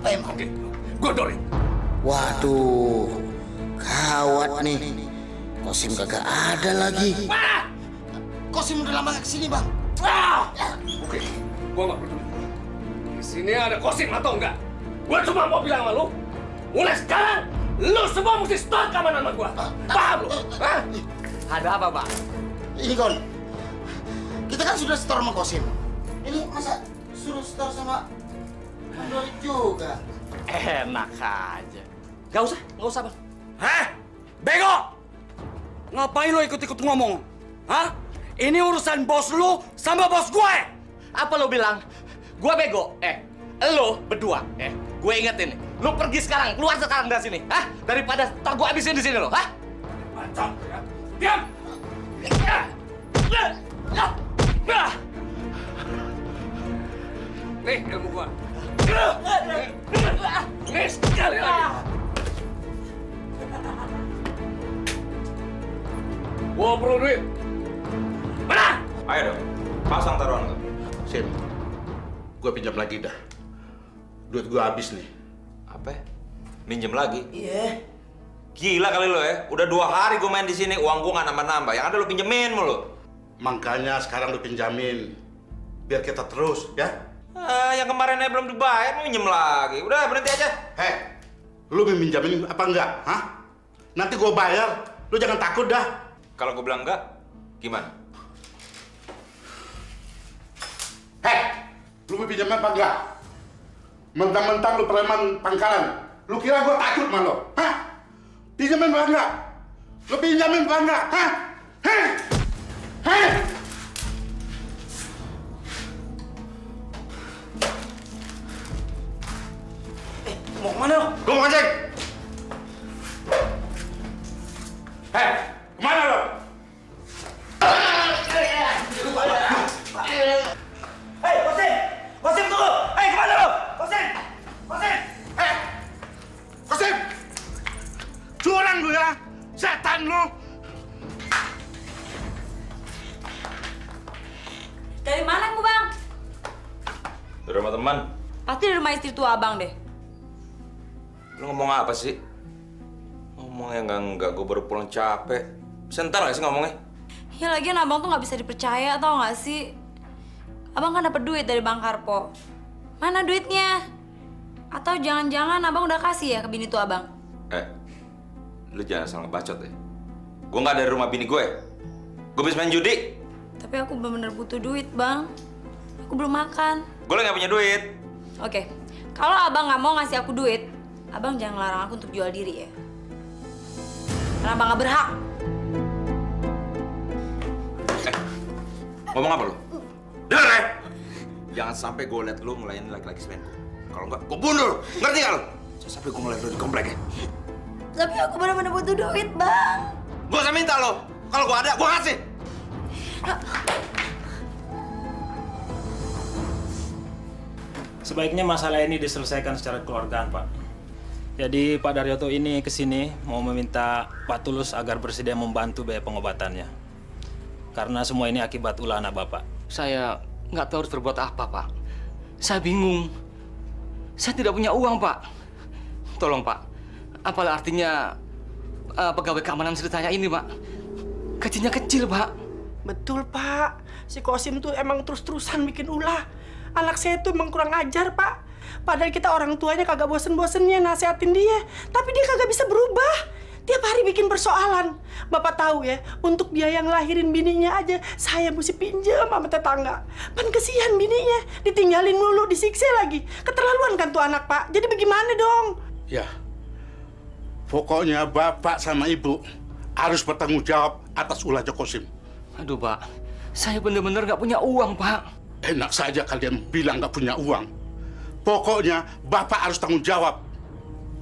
Apa emang? Oke, gue Dorit. Waduh, gawat nih. Kosim kagak ada lagi. Kosim udah lama gak kesini, Bang. Oke, gue gak peduli. Di sini ada Kosim atau enggak? Gue cuma mau bilang sama lu, mulai sekarang, lu semua mesti stop keamanan sama gue. Paham lu? Ada apa, Pak? Ini, Kon. Kita kan sudah setor sama Kosim. Ini masa suruh setor sama Bang Dorit juga? Enak aja. Gak usah, Bang. Heh? Bego! Ngapain lo ikut-ikut ngomong? Hah? Ini urusan bos lu sama bos gue! Apa lo bilang? Gua bego? Lo berdua. Gue ingetin nih. Lo pergi sekarang, keluar sekarang dari sini. Hah? Daripada ntar gue habisin di sini lo. Hah? Macam ya. Diam! Nih ilmu gua. Nih sekali lagi. Gua perlu duit. Mana? Ayo dong, pasang taruhan lo. Sim, gue pinjam lagi dah. Duit gue habis nih. Apa? Minjem lagi? Iya. Gila kali lo ya. Udah 2 hari gue main di sini, uang gue nggak nambah-nambah. Yang ada lo pinjemin mulu. Makanya sekarang lu pinjamin, biar kita terus, ya? Yang kemarinnya belum dibayar, minjem lagi. Udah berhenti aja. Hei, lu minjamin apa enggak? Hah? Nanti gue bayar. Lu jangan takut dah. Kalau gue bilang enggak, gimana? Hei, lu mau pinjamin apa enggak? Mentang-mentang lu preman pangkalan. Lu kira gue takut sama lo? Hah? Pinjamin apa enggak? Lu pinjamin apa enggak? Hah? Hei! Hei! Mau kemana lo? Gue mau ngecek. Hei, kemana lo? Hei, Kosim! Kosim, tunggu! Hei, kemana lo? Kosim! Kosim! Kosim! Curang lu ya! Setan lu! Dari mana kamu, Bang? Dari rumah teman. Pasti dari rumah istri tua Abang deh. Lu ngomong apa sih? Ngomongnya enggak, gue baru pulang capek. Sebentar nggak sih ngomongnya? Ya lagian Abang tuh nggak bisa dipercaya, tau nggak sih? Abang kan dapat duit dari Bang Karpo. Mana duitnya? Atau jangan-jangan Abang udah kasih ya ke bini tua Abang? Lu jangan asal ngebacot ya. Gue nggak dari rumah bini gue. Gue bisa main judi. Tapi aku bener-bener butuh duit, Bang. Aku belum makan. Gue nggak punya duit. Oke, kalau Abang nggak mau ngasih aku duit, Abang jangan larang aku untuk jual diri ya. Karena Abang nggak berhak. Ngomong apa lu? Dengar ya? Jangan sampai gue liat lu ngelayanin laki-laki semenku. Kalau enggak, gue bunuh. Ngerti nggak lu? Jangan sampai gue ngeliat lu di komplek ya. Tapi aku bener-bener butuh duit, Bang. Gue usah minta lo. Kalau gue ada, gue kasih. Sebaiknya masalah ini diselesaikan secara kekeluargaan, Pak. Jadi Pak Daryoto ini kesini mau meminta Pak Tulus agar bersedia membantu biaya pengobatannya. Karena semua ini akibat ulah anak Bapak. Saya nggak tahu harus berbuat apa, Pak. Saya bingung. Saya tidak punya uang, Pak. Tolong, Pak. Apalah artinya pegawai keamanan ceritanya ini, Pak? Gajinya kecil, Pak. Betul, Pak. Si Kosim tuh emang terus-terusan bikin ulah. Anak saya tuh emang kurang ajar, Pak. Padahal kita orang tuanya kagak bosen-bosennya nasihatin dia. Tapi dia kagak bisa berubah. Tiap hari bikin persoalan. Bapak tahu ya, untuk biaya ngelahirin bininya aja, saya mesti pinjam sama tetangga. Pan kesian bininya, ditinggalin mulu, disiksa lagi. Keterlaluan kan tuh anak, Pak. Jadi bagaimana dong? Ya, pokoknya bapak sama ibu harus bertanggung jawab atas ulah Kosim. Aduh, Pak. Saya benar-benar nggak punya uang, Pak. Enak saja kalian bilang nggak punya uang. Pokoknya bapak harus tanggung jawab.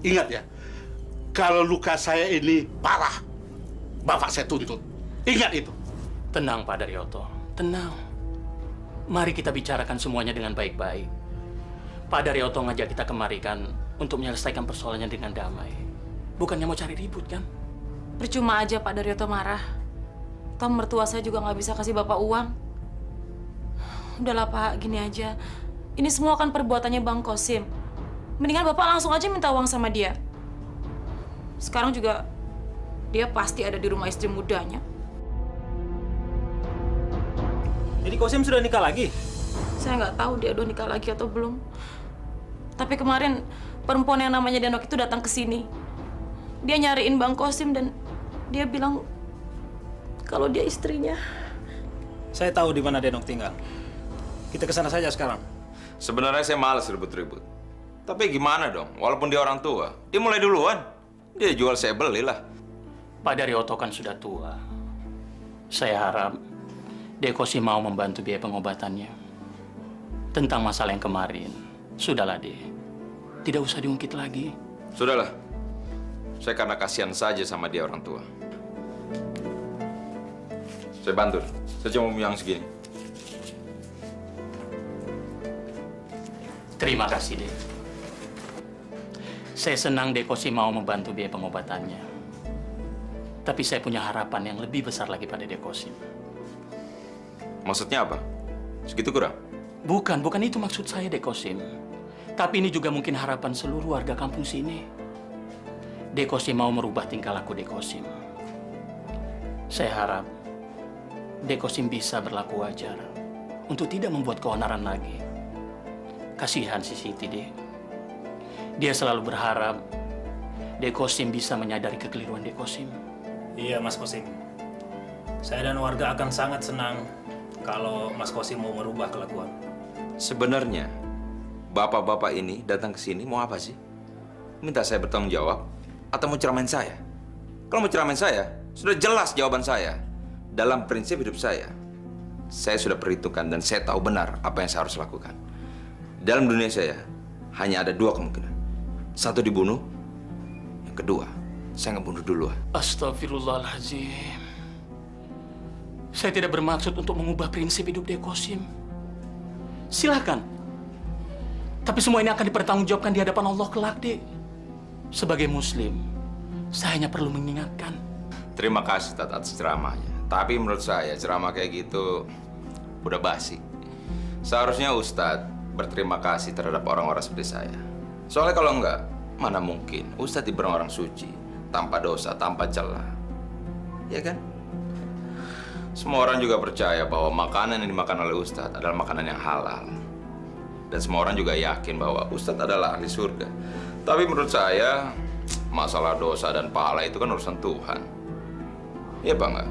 Ingat ya, kalau luka saya ini parah, bapak saya tuntut. Ingat itu. Tenang, Pak Daryoto. Tenang. Mari kita bicarakan semuanya dengan baik-baik. Pak Daryoto ngajak kita kemari kan untuk menyelesaikan persoalannya dengan damai. Bukannya mau cari ribut, kan? Percuma aja Pak Daryoto marah. Toh mertua saya juga nggak bisa kasih Bapak uang. Udahlah Pak, gini aja. Ini semua kan perbuatannya Bang Kosim. Mendingan Bapak langsung aja minta uang sama dia. Sekarang juga dia pasti ada di rumah istri mudanya. Jadi Kosim sudah nikah lagi? Saya nggak tahu dia udah nikah lagi atau belum. Tapi kemarin perempuan yang namanya Denok itu datang ke sini. Dia nyariin Bang Kosim dan dia bilang kalau dia istrinya. Saya tahu di mana Denok tinggal. Kita ke sana saja sekarang. Sebenarnya saya malas ribut-ribut. Tapi gimana dong? Walaupun dia orang tua, dia mulai duluan. Dia jual, saya belilah. Pak Daryoto kan sudah tua. Saya harap Dekosim mau membantu biaya pengobatannya. Tentang masalah yang kemarin, sudahlah Dek. Tidak usah diungkit lagi. Sudahlah. Saya karena kasihan saja sama dia orang tua. Saya bantu. Saya cuma yang segini. Terima kasih, Dek. Saya senang Dekosim mau membantu biaya pengobatannya. Tapi saya punya harapan yang lebih besar lagi pada Dekosim. Maksudnya apa? Segitu kurang? Bukan itu maksud saya, Dekosim. Tapi ini juga mungkin harapan seluruh warga kampung sini. Dekosim mau merubah tingkah laku Dekosim. Saya harap Dekosim bisa berlaku wajar untuk tidak membuat keonaran lagi. Kasihan si Siti, Dek. Dia selalu berharap Dekosim bisa menyadari kekeliruan Dekosim. Iya, Mas Kosim. Saya dan warga akan sangat senang kalau Mas Kosim mau merubah kelakuan. Sebenarnya, bapak-bapak ini datang ke sini mau apa sih? Minta saya bertanggung jawab atau mau ceramain saya? Kalau mau ceramain saya, sudah jelas jawaban saya. Dalam prinsip hidup saya sudah perhitungkan dan saya tahu benar apa yang saya harus lakukan. Dalam dunia saya, hanya ada dua kemungkinan. Satu dibunuh, yang kedua, saya ngebunuh duluan. Astagfirullahaladzim. Saya tidak bermaksud untuk mengubah prinsip hidup Dekosim. Silakan. Tapi semua ini akan dipertanggungjawabkan di hadapan Allah kelak, Dek. Sebagai Muslim, saya hanya perlu mengingatkan. Terima kasih atas ceramahnya. Tapi menurut saya ceramah kayak gitu udah basi. Seharusnya Ustadz berterima kasih terhadap orang-orang seperti saya. Soalnya kalau enggak, mana mungkin Ustadz diberi orang suci, tanpa dosa, tanpa celah. Ya kan? Semua orang juga percaya bahwa makanan yang dimakan oleh Ustadz adalah makanan yang halal. Dan semua orang juga yakin bahwa Ustadz adalah ahli surga. Tapi menurut saya, masalah dosa dan pahala itu kan urusan Tuhan. Iya Pak nggak?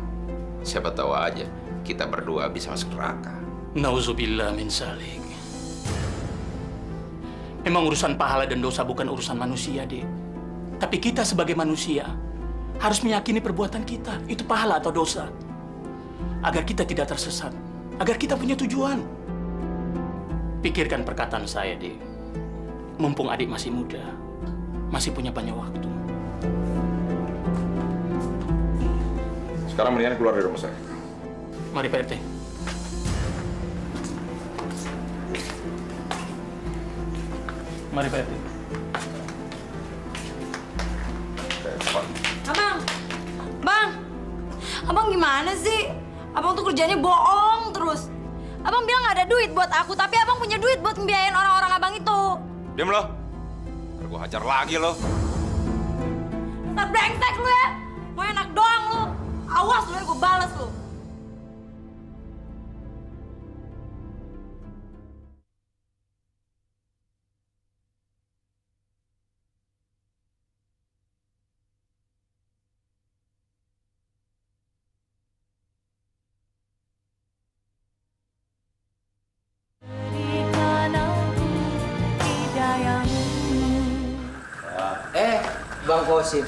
Siapa tahu aja kita berdua bisa masuk neraka. Nauzubillah min zalik. Memang urusan pahala dan dosa bukan urusan manusia, Dek. Tapi kita sebagai manusia harus meyakini perbuatan kita itu pahala atau dosa. Agar kita tidak tersesat, agar kita punya tujuan. Pikirkan perkataan saya, Dek. Mumpung adik masih muda, masih punya banyak waktu. Sekarang mendingan keluar dari rumah saya. Mari, Pak RT. Mari, Pak RT. Abang gimana sih? Abang tuh kerjanya bohong terus. Abang bilang nggak ada duit buat aku, tapi abang punya duit buat membiayain orang-orang abang itu. Diam lo. Ntar gue hajar lagi lo. Ntar brengsek lu ya. Mau enak doang lu. Awas lu ya, gue balas lu. Bang Kosim.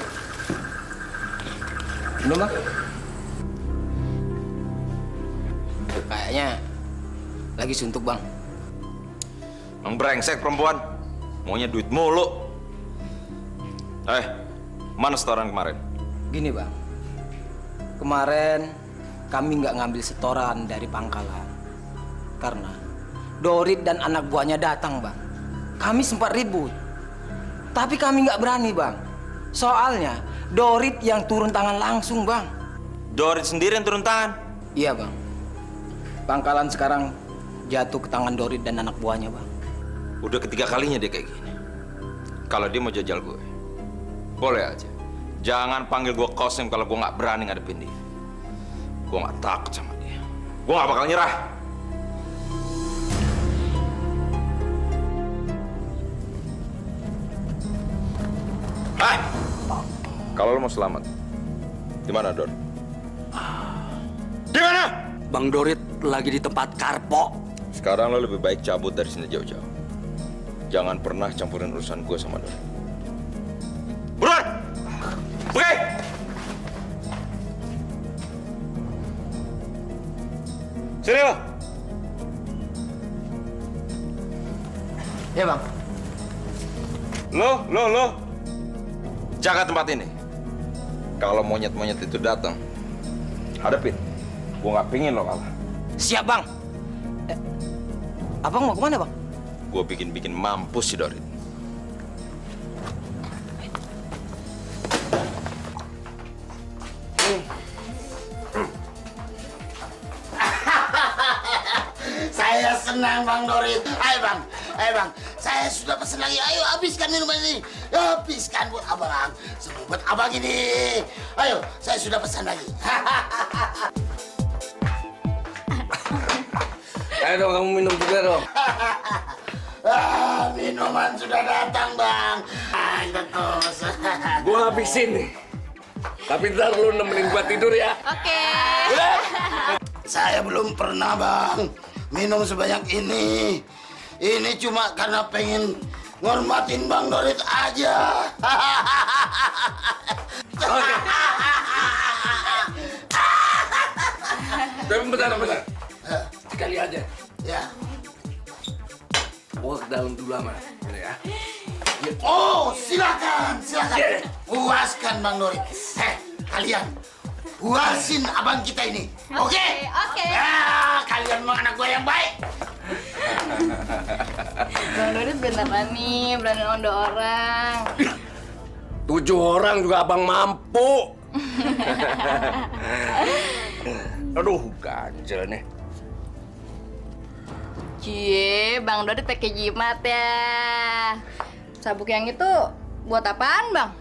Minum, Bang. Kayaknya lagi suntuk, Bang. Emang brengsek perempuan. Maunya duit mulu. Mana setoran kemarin? Gini, Bang. Kemarin kami nggak ngambil setoran dari pangkalan. Karena Dorit dan anak buahnya datang, Bang. Kami sempat ribut. Tapi kami nggak berani, Bang. Soalnya Dorit yang turun tangan langsung, Bang. Dorit sendiri yang turun tangan? Iya, Bang. Pangkalan sekarang jatuh ke tangan Dorit dan anak buahnya, Bang. Udah ketiga kalinya dia kayak gini. Kalau dia mau jajal gue, boleh aja. Jangan panggil gue Qasim kalau gue nggak berani ngadepin dia. Gue nggak takut sama dia. Gue nggak bakal nyerah. Hai, kalau lo mau selamat, di mana Dor? Di mana? Bang Dorit lagi di tempat Karpo. Sekarang lo lebih baik cabut dari sini jauh-jauh. Jangan pernah campurin urusan gue sama Dor. Buruan! Pergi! Sini lo! Ya bang. Lo! Jaga tempat ini. Kalau monyet-monyet itu datang, hadapin. Gue nggak pingin lo kalah. Siap bang. Abang mau kemana bang? Gue bikin mampus si Dorit. Saya senang Bang Dorit. Ayo bang, saya sudah pesan lagi. Ayo habiskan minuman ini, habiskan buat abang, semua buat abang ini. Ayo, saya sudah pesan lagi. Ayo dong, kamu minum juga dong. Minuman sudah datang bang. Ayo terus. Gua habisin nih. Tapi ntar lu nemenin gua tidur ya. Oke. Saya belum pernah bang minum sebanyak ini. Ini cuma karena pengen ngormatin Bang Dorit aja. Oke. Tapi bentar. Sekali aja. Ya. Gua ke dalam dulu aman. Ya. Oh, silakan. Puaskan Bang Dorit. Kalian puasin abang kita ini. Oke? Ya, kalian memang anak gue yang baik. Bang Dorit beneran nih, berani ondo orang. 7 orang juga abang mampu. Aduh, ganjel nih. Cie, Bang Dorit pakai jimat ya. Sabuk yang itu buat apaan, Bang?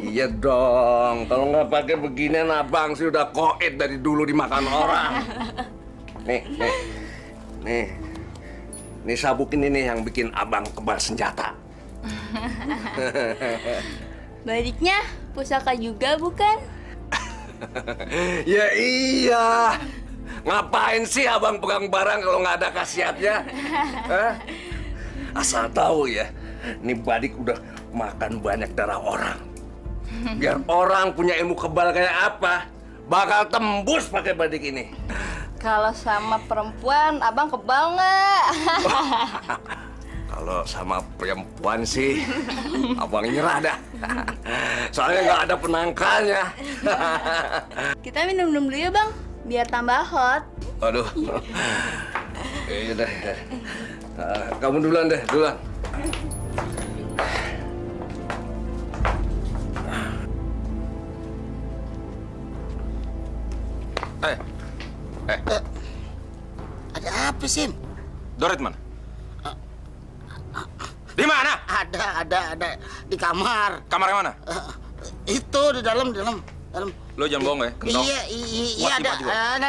Iya dong, kalau nggak pakai beginian abang sih udah koit dari dulu dimakan orang. Nih sabuk ini nih yang bikin abang kebal senjata. Baliknya pusaka juga bukan? Ya iya, ngapain sih abang pegang barang kalau nggak ada khasiatnya? Asal tahu ya, nih Badik udah makan banyak darah orang. Biar orang punya ilmu kebal kayak apa, bakal tembus pakai Badik ini. Kalau sama perempuan, abang kebal nggak? Kalau sama perempuan sih, abang nyerah dah. Soalnya nggak ada penangkalnya. Kita minum dulu ya bang, biar tambah hot. Aduh. Iya deh. Kamu duluan deh, duluan. Ada apa sih? Dorit mana? Di mana? Ada di kamar. Kamar yang mana? Itu di dalam. Lo jangan bohong ya, kentok. Iya ada. Nah.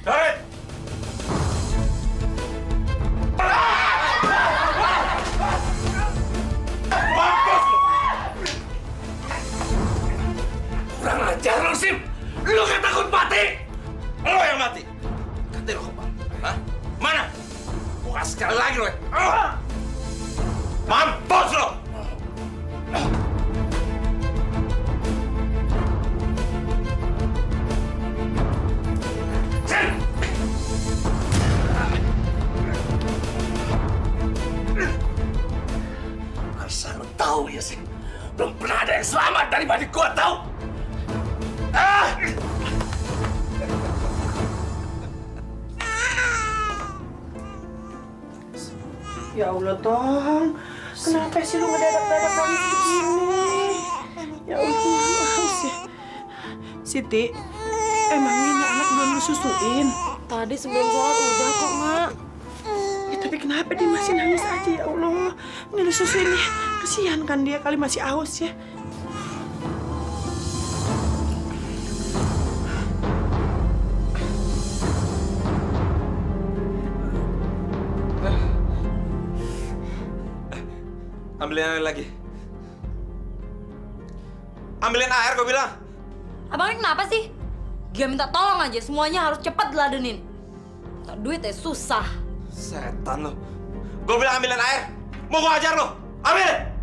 Dorit! Kurang ajar lo, Sim! Lo kan takut mati! Lo yang mati! Ganti lo kebal. Hah? Mana? Bukan sekali lagi lo ya! Mampus lo! Asal lo tahu ya, Sim. Belum pernah ada yang selamat dari Badik gua, tahu? Ya Allah, Tong. Kenapa sih lu ngedadak-dadak nangis begini? Ya Allah, maaf sih. Siti, emangnya ini anak Udah lu susuin? Tadi sebelum sholat udah kok, Mak. Ya, tapi kenapa dia masih nangis aja ya Allah? Ini lu susuin nih. Kesian kan dia kali masih haus ya. Ambilin air lagi. Ambilin air, gue bilang. Abang ini kenapa sih? Dia minta tolong aja, semuanya harus cepat diladenin. Tak duit ya susah. Setan lo. Gue bilang ambilin air. Mau gue ajar lo. Ambil!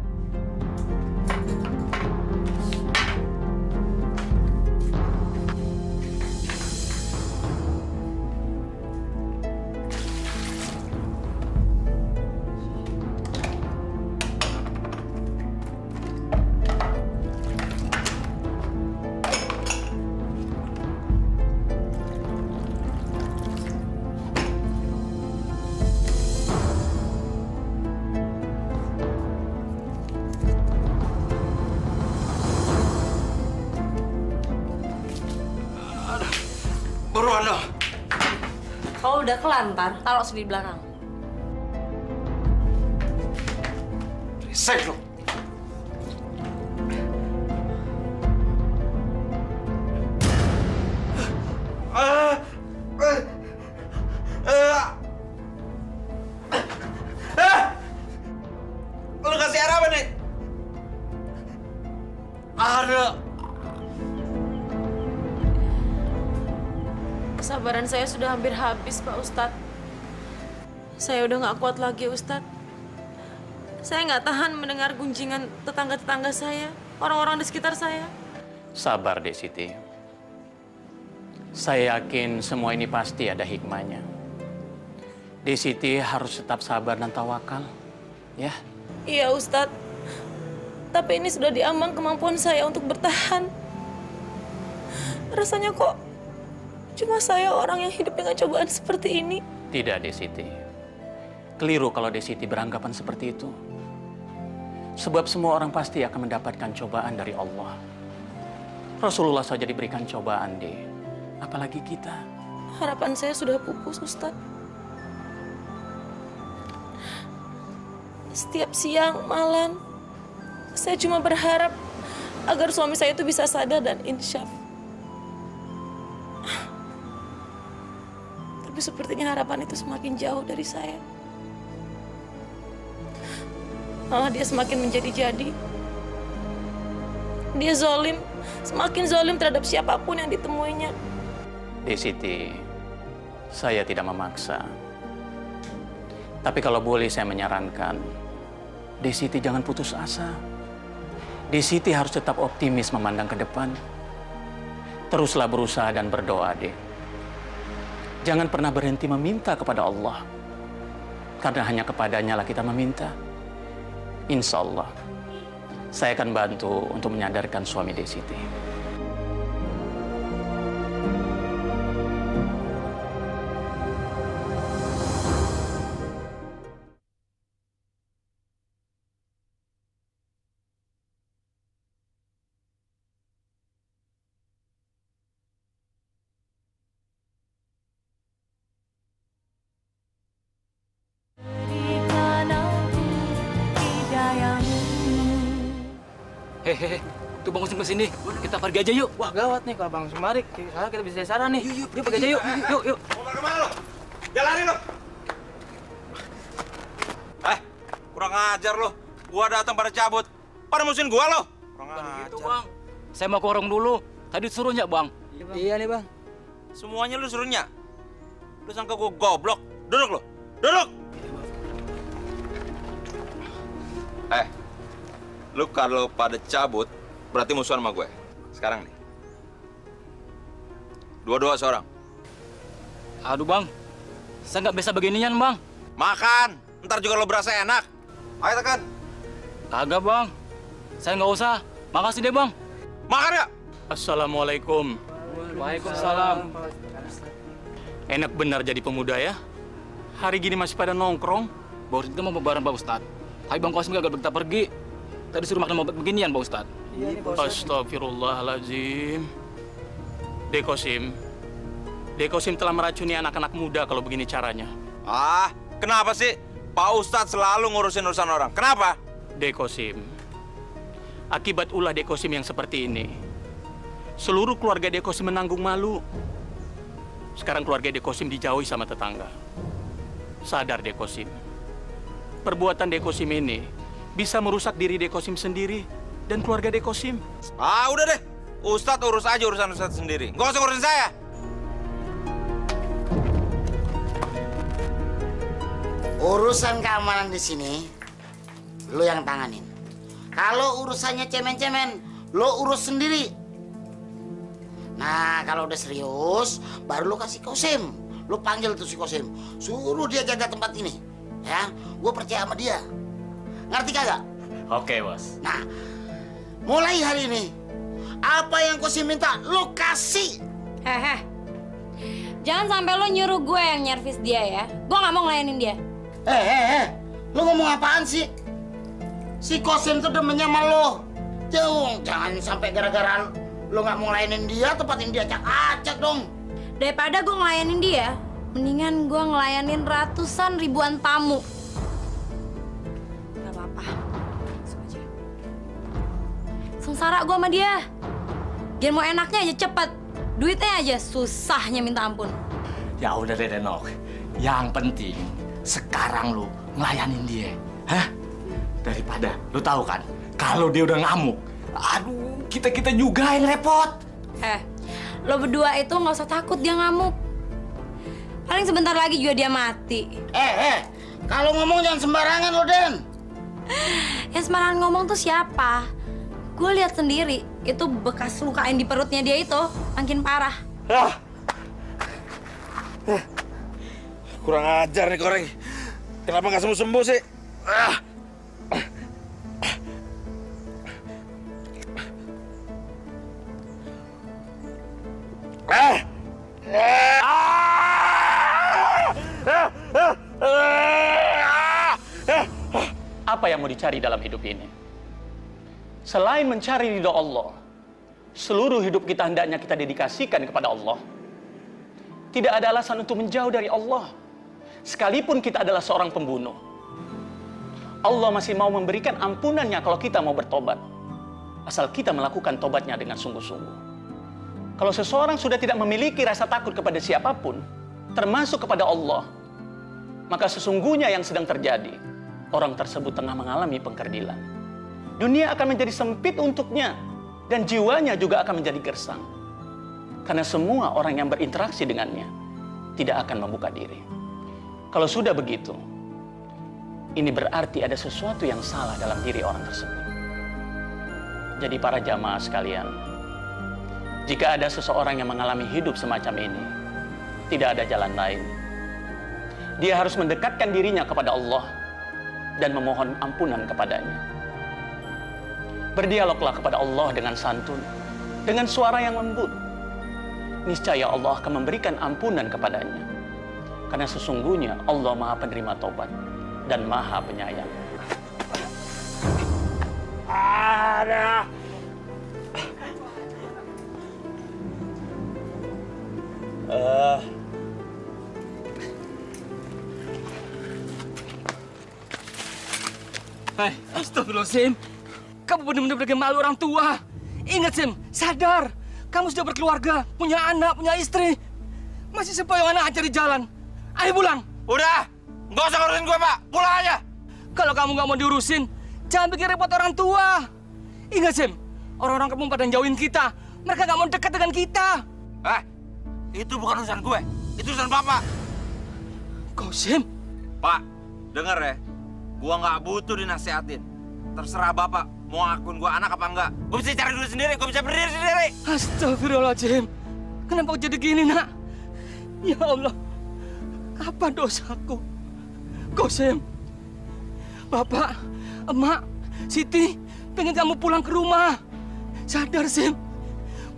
Buruan lo. Kalau udah kelar ntar, taruh di belakang. Reset lo. Lu kasih air apa nih? Ada. Kesabaran saya sudah hampir habis, Pak Ustadz. Saya udah nggak kuat lagi, Ustadz. Saya nggak tahan mendengar gunjingan tetangga-tetangga saya, orang-orang di sekitar saya. Sabar, Dek Siti. Saya yakin semua ini pasti ada hikmahnya. Dek Siti harus tetap sabar dan tawakal, ya. Iya, Ustadz. Tapi ini sudah diambang kemampuan saya untuk bertahan. Rasanya kok cuma saya orang yang hidup dengan cobaan seperti ini. Tidak, Dek Siti. Keliru kalau Dek Siti beranggapan seperti itu. Sebab semua orang pasti akan mendapatkan cobaan dari Allah. Rasulullah saja diberikan cobaan, Dek. Apalagi kita. Harapan saya sudah pupus, Ustadz. Setiap siang, malam, saya cuma berharap agar suami saya itu bisa sadar dan insyaf. Tapi sepertinya harapan itu semakin jauh dari saya. Malah dia semakin menjadi-jadi. Dia zalim, semakin zalim terhadap siapapun yang ditemuinya. Dek Siti, saya tidak memaksa. Tapi kalau boleh saya menyarankan, Dek Siti jangan putus asa. Dek Siti harus tetap optimis memandang ke depan. Teruslah berusaha dan berdoa, Dek. Jangan pernah berhenti meminta kepada Allah. Karena hanya kepadanya lah kita meminta. Insya Allah, saya akan bantu untuk menyadarkan suami Dek Siti. Hehehe, tuh Bang Usim kesini. Kita pergi aja yuk. Wah, gawat nih kalau Bang Sumarik. Sekarang kita bisa saran nih. Yuk, pergi aja yuk. Yuk. Mau kemana lo? Jangan lari lo. Kurang ajar lo. Gua datang pada cabut. Pada musuhin gua lo. Kurang ajar. Gitu, Bang. Saya mau ke warung dulu. Tadi suruhnya, Bang. Iya nih, Bang. Semuanya lu suruhnya. Lu sangka gua goblok. Duduk lo. Duduk. Lu kalau pada cabut, berarti musuhan sama gue. Sekarang nih. Dua-dua seorang. Aduh, Bang. Saya nggak bisa beginian, Bang. Makan. Ntar juga lo berasa enak. Ayo tekan. Kagak, Bang. Saya nggak usah. Makasih deh, Bang. Makan ya. Assalamualaikum. Waalaikumsalam. Enak benar jadi pemuda ya. Hari gini masih pada nongkrong. Baru kita mau bareng Pak Ustadz. Tapi Bang Kosim gak kita pergi. Tadi suruh makan mau beginian, Pak Ustadz. Astagfirullahaladzim. Dek Kosim, Dekosim telah meracuni anak-anak muda kalau begini caranya. Ah, kenapa sih Pak Ustadz selalu ngurusin urusan orang? Kenapa? Dekosim, akibat ulah Dekosim yang seperti ini, seluruh keluarga Dekosim menanggung malu. Sekarang keluarga Dekosim dijauhi sama tetangga. Sadar Dekosim, perbuatan Dekosim ini bisa merusak diri Dekosim sendiri dan keluarga Dekosim. Ah, udah deh. Ustadz urus aja urusan Ustadz sendiri. Nggak usah ngurusin saya. Urusan keamanan di sini, lo yang tanganin. Kalau urusannya cemen-cemen, lo urus sendiri. Nah, kalau udah serius, baru lo kasih Kosim. Lo panggil tuh si Kosim, suruh dia jaga tempat ini. Ya, gue percaya sama dia. Ngerti kagak? Oke, Bos. Nah, mulai hari ini, apa yang Kosim minta, lo kasih. Hehe. Jangan sampai lo nyuruh gue yang nyervis dia ya. Gue nggak mau ngelayanin dia. Lo ngomong apaan sih? Si Kosim tuh demennya sama lo. Jangan sampai gara-gara lo nggak mau ngelayanin dia, tempatin dia acak-acak dong. Daripada gue ngelayanin dia, mendingan gue ngelayanin ratusan ribuan tamu. Gak apa-apa. Sengsara gue sama dia. Biar mau enaknya aja cepet. Duitnya aja susahnya minta ampun. Ya udah deh, Denok. Yang penting sekarang lu ngelayanin dia. Hah? Daripada, lu tahu kan, kalau dia udah ngamuk, aduh, kita juga yang repot. Lo berdua itu nggak usah takut dia ngamuk. Paling sebentar lagi juga dia mati. Kalau ngomong jangan sembarangan lo, Den. Yang sembarangan ngomong tuh siapa? Gue lihat sendiri, itu bekas luka yang di perutnya dia itu makin parah. Kurang ajar nih Koreng. Kenapa nggak sembuh-sembuh sih? Apa yang mau dicari dalam hidup ini? Selain mencari ridho Allah, seluruh hidup kita hendaknya kita dedikasikan kepada Allah. Tidak ada alasan untuk menjauh dari Allah. Sekalipun kita adalah seorang pembunuh, Allah masih mau memberikan ampunannya kalau kita mau bertobat. Asal kita melakukan tobatnya dengan sungguh-sungguh. Kalau seseorang sudah tidak memiliki rasa takut kepada siapapun, termasuk kepada Allah, maka sesungguhnya yang sedang terjadi, orang tersebut tengah mengalami pengkerdilan. Dunia akan menjadi sempit untuknya, dan jiwanya juga akan menjadi gersang. Karena semua orang yang berinteraksi dengannya tidak akan membuka diri. Kalau sudah begitu, ini berarti ada sesuatu yang salah dalam diri orang tersebut. Jadi para jamaah sekalian, jika ada seseorang yang mengalami hidup semacam ini, tidak ada jalan lain. Dia harus mendekatkan dirinya kepada Allah dan memohon ampunan kepadanya. Berdialoglah kepada Allah dengan santun, dengan suara yang lembut. Niscaya Allah akan memberikan ampunan kepadanya. Karena sesungguhnya Allah Maha Penerima Taubat dan Maha Penyayang. Ada. Hai, astagfirullahaladzim. Kamu benar-benar bikin malu orang tua. Ingat, Sim, sadar. Kamu sudah berkeluarga, punya anak, punya istri. Masih sepoyongan aja di jalan. Ayo pulang. Udah, nggak usah ngurusin gue, Pak. Pulang aja. Kalau kamu nggak mau diurusin, jangan bikin repot orang tua. Ingat, Sim, orang-orang kampung pada jauhin kita. Mereka nggak mau dekat dengan kita. Itu bukan urusan gue. Itu urusan Bapak. Kosim. Pak, denger ya. Gua nggak butuh dinasihatin. Terserah Bapak mau ngakuin gua anak apa enggak. Gua bisa cari duit sendiri, gua bisa berdiri sendiri. Astagfirullahaladzim. Kenapa jadi gini, Nak? Ya Allah, apa dosaku? Kosim, Bapak, Emak, Siti pengen kamu pulang ke rumah. Sadar, Sim.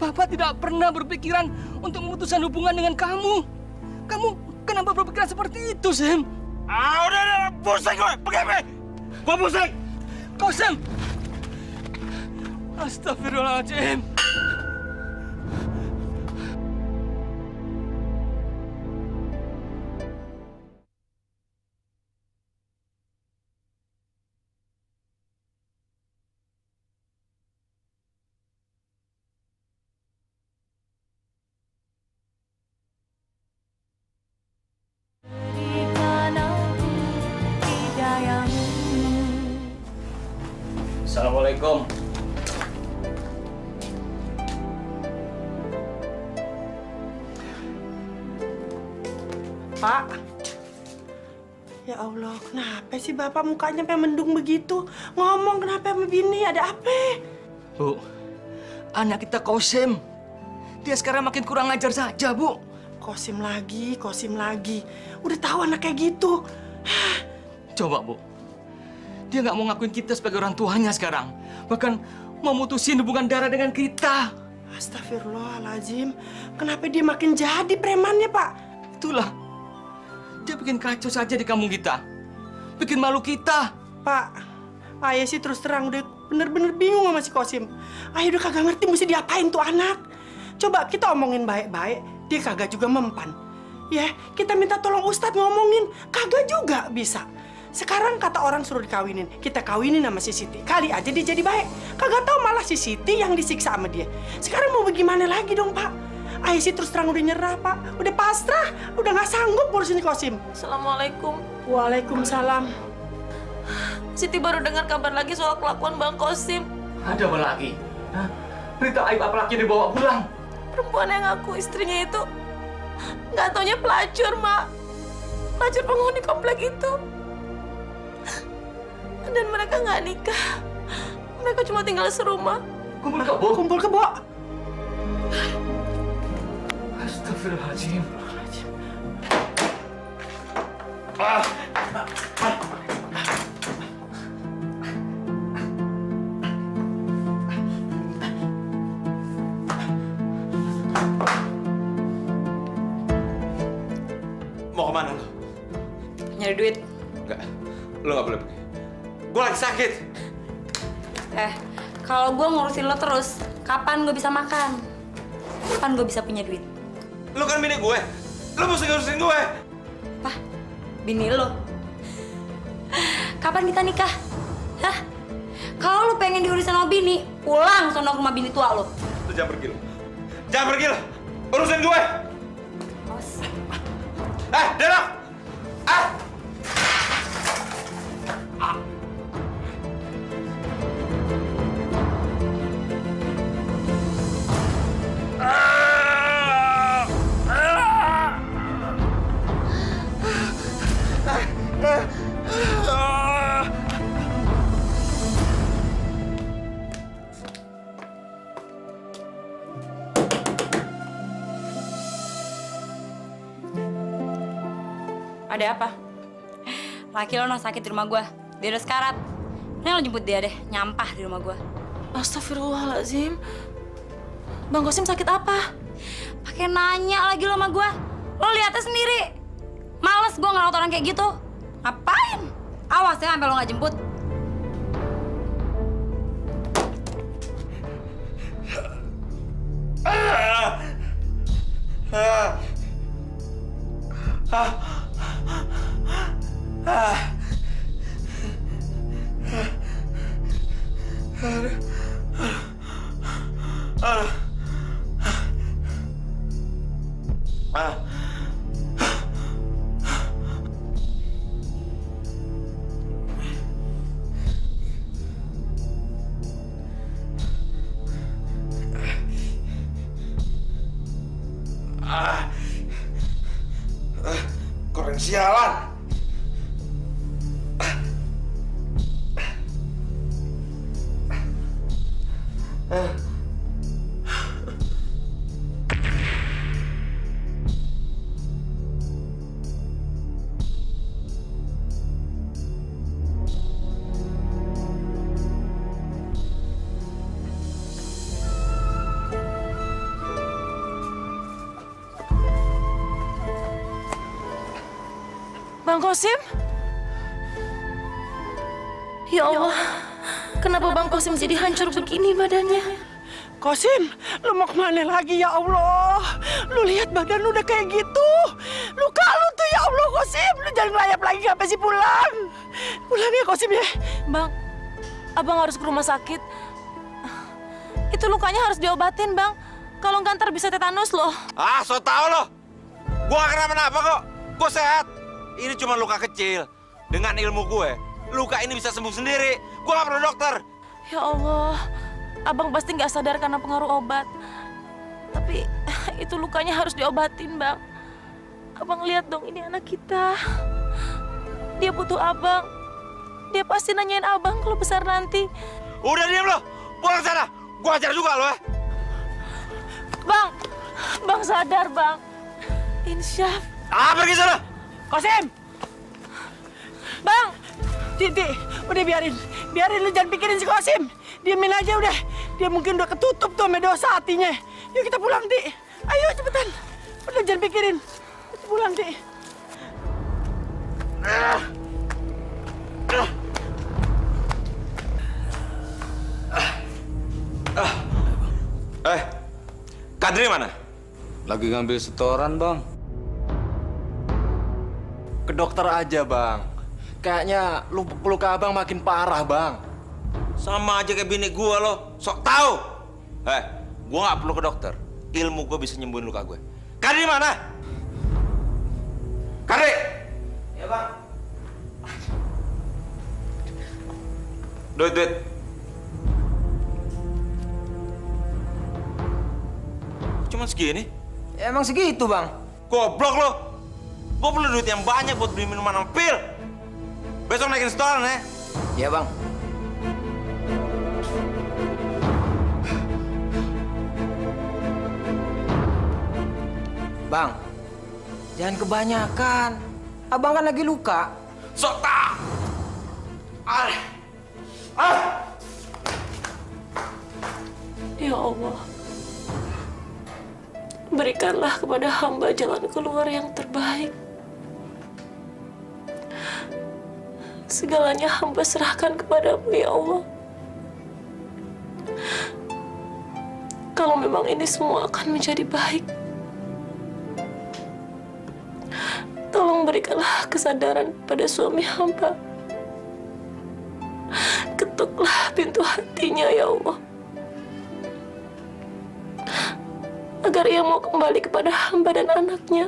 Bapak tidak pernah berpikiran untuk memutuskan hubungan dengan kamu. Kamu kenapa berpikiran seperti itu, Sim? Udah, pusing gue, pergi. Gue pusing. Kosim. Astagfirullahaladzim. Assalamualaikum. Pak. Ya Allah, kenapa sih Bapak mukanya sampai mendung begitu? Ngomong kenapa sama bini, ada apa? Bu, anak kita Kosim. Dia sekarang makin kurang ajar saja, Bu. Kosim lagi. Udah tahu anak kayak gitu. Coba, Bu. Dia nggak mau ngakuin kita sebagai orang tuanya sekarang. Bahkan mau mutusin hubungan darah dengan kita. Astagfirullahaladzim. Kenapa dia makin jadi premannya, Pak? Itulah. Dia bikin kacau saja di kampung kita. Bikin malu kita. Pak, ayah sih terus terang udah bener-bener bingung sama si Kosim. Ayah udah kagak ngerti mesti diapain tuh anak. Coba kita omongin baik-baik, dia kagak juga mempan. Ya, kita minta tolong Ustadz ngomongin, kagak juga bisa. Sekarang kata orang suruh dikawinin, kita kawinin sama si Siti. Kali aja dia jadi baik. Kagak tahu malah si Siti yang disiksa sama dia. Sekarang mau bagaimana lagi dong, Pak? Ayah sih terus terang udah nyerah, Pak. Udah pasrah, udah nggak sanggup ngurusin Kosim. Assalamualaikum. Waalaikumsalam. Siti baru dengar kabar lagi soal kelakuan Bang Kosim. Ada apa lagi? Hah? Berita aib apa lagi dibawa pulang? Perempuan yang ngaku istrinya itu nggak taunya pelacur, Mak. Pelacur penghuni komplek itu. Dan mereka nggak nikah. Mereka cuma tinggal serumah. Kumpul kebo. Kumpul kebo. Astagfirullahaladzim. Mau kemana lo? Nyari duit. Enggak, lo nggak boleh pergi. Gue lagi sakit. Kalau gue ngurusin lo terus, kapan gue bisa makan? Kapan gue bisa punya duit? Lo kan bini gue. Lo mesti ngurusin gue. Apa? Bini lo? Kapan kita nikah? Hah? Kalau lo pengen diurusin sama bini, pulang sono ke rumah bini tua lo. Lo jangan pergi lo. Jangan pergi lo. Urusin gue. Denok! Ada apa? Laki lo sakit di rumah gue. Dia udah sekarat. Ini lo jemput dia deh, nyampah di rumah gue. Astagfirullahaladzim. Bang Kosim sakit apa? Pakai nanya lagi lo sama gue. Lo lihatnya sendiri. Males gue ngerawat orang kayak gitu. Ngapain? Awas ya sampai lo nggak jemput. Koreng sialan. Bang Kosim? Ya Allah, kenapa Bang Kosim jadi hancur begini badannya? Kosim, lu mau kemana lagi ya Allah? Lu lihat badan lu udah kayak gitu. Luka lu tuh ya Allah Kosim. Lu jangan ngelayap lagi sampai sih pulang. Pulang ya Kosim ya. Bang, abang harus ke rumah sakit. Itu lukanya harus diobatin bang. Kalau nggak ntar bisa tetanus loh. Ah, so tau lo. Gua gak kenapa-napa kok. Gua sehat. Ini cuma luka kecil. Dengan ilmu gue, luka ini bisa sembuh sendiri. Gua gak perlu dokter. Ya Allah, abang pasti nggak sadar karena pengaruh obat. Tapi itu lukanya harus diobatin, Bang. Abang lihat dong, ini anak kita. Dia butuh abang. Dia pasti nanyain abang kalau besar nanti. Udah diam lo, pulang sana. Gua ajar juga lo ya. Bang sadar, Bang. Insyaf. Pergi sana. Kosim! Bang! Titi, udah biarin lu jangan pikirin si Kosim. Diamin aja udah. Dia mungkin udah ketutup tuh sama dosa hatinya. Yuk kita pulang, Ti. Ayo cepetan. Udah jangan pikirin. Kita pulang, Ti. Kadri mana? Lagi ngambil setoran, Bang. Ke dokter aja, Bang. Kayaknya luka abang makin parah, Bang. Sama aja kayak bini gua lo, sok tahu. Gua nggak perlu ke dokter. Ilmu gua bisa nyembuhin luka gue. Kadri mana? Kadri! Ya, Bang. Duit. Cuma segini? Emang segitu, Bang. Goblok lo. Gua perlu duit yang banyak buat beli minuman sama pil. Besok naikin setoran ya. Iya, Bang. Bang, jangan kebanyakan. Abang kan lagi luka. Sok tak. Ya Allah, berikanlah kepada hamba jalan keluar yang terbaik. Segalanya hamba serahkan kepadamu, ya Allah. Kalau memang ini semua akan menjadi baik, tolong berikanlah kesadaran pada suami hamba. Ketuklah pintu hatinya, ya Allah, agar ia mau kembali kepada hamba dan anaknya.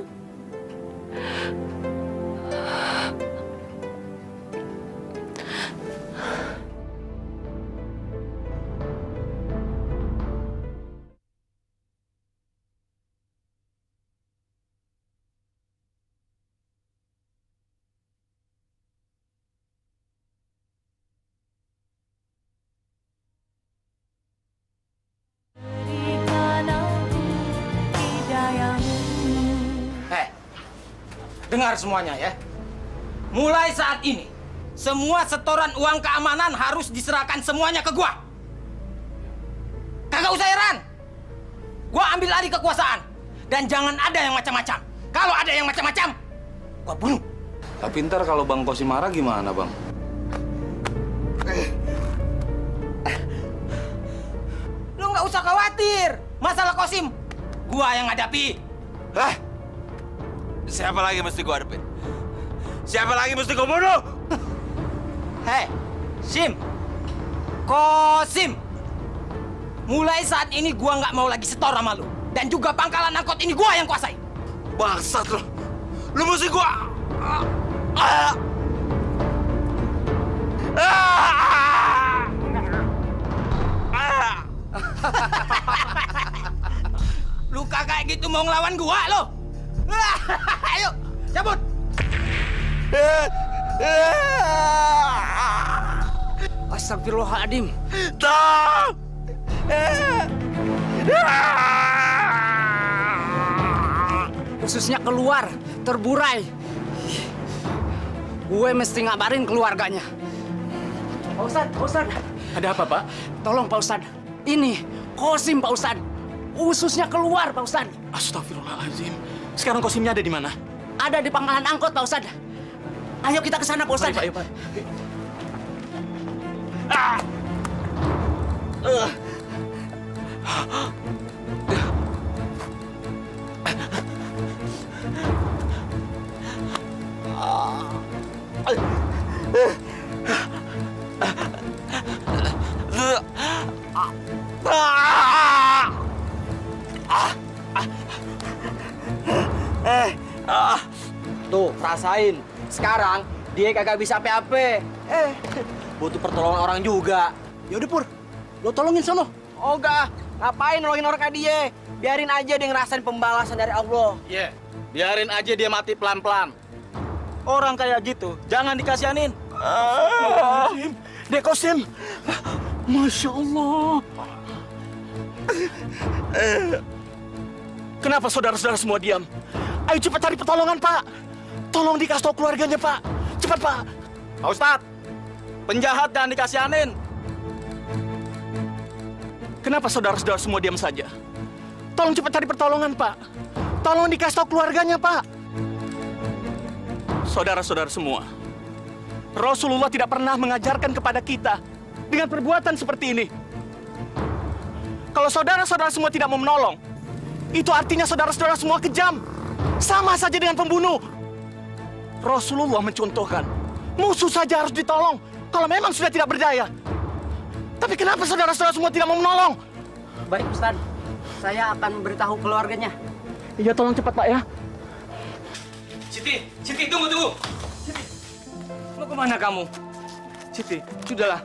Dengar semuanya ya. Mulai saat ini, semua setoran uang keamanan harus diserahkan semuanya ke gua. Kagak usah heran. Gua ambil alih kekuasaan. Dan jangan ada yang macam-macam. Kalau ada yang macam-macam, gua bunuh. Tapi ntar kalau Bang Kosim marah gimana, Bang? Lu nggak usah khawatir. Masalah Kosim, gua yang hadapi. Siapa lagi mesti gua hadapin? Siapa lagi mesti gua bunuh? Hei, Sim. Kosim. Mulai saat ini gua nggak mau lagi setor sama lu. Dan juga pangkalan angkot ini gua yang kuasai. Bangsat lu. Lu mesti gua... Lu kayak gitu mau ngelawan gua lo? Ayo, cabut. Astagfirullahaladzim. Ususnya keluar, terburai. Gue mesti ngabarin keluarganya. Pak Ustadz. Ada apa, Pak? Tolong, Pak Ustadz. Ini, Kosim, Pak Ustadz. Ususnya keluar, Pak Ustadz. Astagfirullahaladzim. Sekarang Kosimnya ada di mana? Ada di pangkalan angkot, Pak Ustadz. Ayo kita ke sana, Pak Ustadz. Ayo, Pak. Tuh, rasain. Sekarang dia kagak bisa apa-apa. Butuh pertolongan orang juga. Ya udah Pur, lo tolongin sono. Oh enggak, ngapain nolongin orang kayak dia? Biarin aja dia ngerasain pembalasan dari Allah. Iya, biarin aja dia mati pelan-pelan. Orang kayak gitu, jangan dikasihanin. Dek Kosim, Masya Allah. Kenapa saudara-saudara semua diam? Ayo cepat cari pertolongan, Pak. Tolong dikasih tahu keluarganya, Pak. Cepat, Pak. Pak Ustadz, penjahat jangan dikasihanin. Kenapa saudara-saudara semua diam saja? Tolong cepat cari pertolongan, Pak. Tolong dikasih tahu keluarganya, Pak. Saudara-saudara semua, Rasulullah tidak pernah mengajarkan kepada kita dengan perbuatan seperti ini. Kalau saudara-saudara semua tidak mau menolong, itu artinya saudara-saudara semua kejam. Sama saja dengan pembunuh. Rasulullah mencontohkan, musuh saja harus ditolong kalau memang sudah tidak berdaya. Tapi kenapa saudara-saudara semua tidak mau menolong? Baik, Ustaz. Saya akan memberitahu keluarganya. Iya, tolong cepat, Pak ya. Siti, tunggu. Siti, mau kemana kamu? Siti, sudahlah.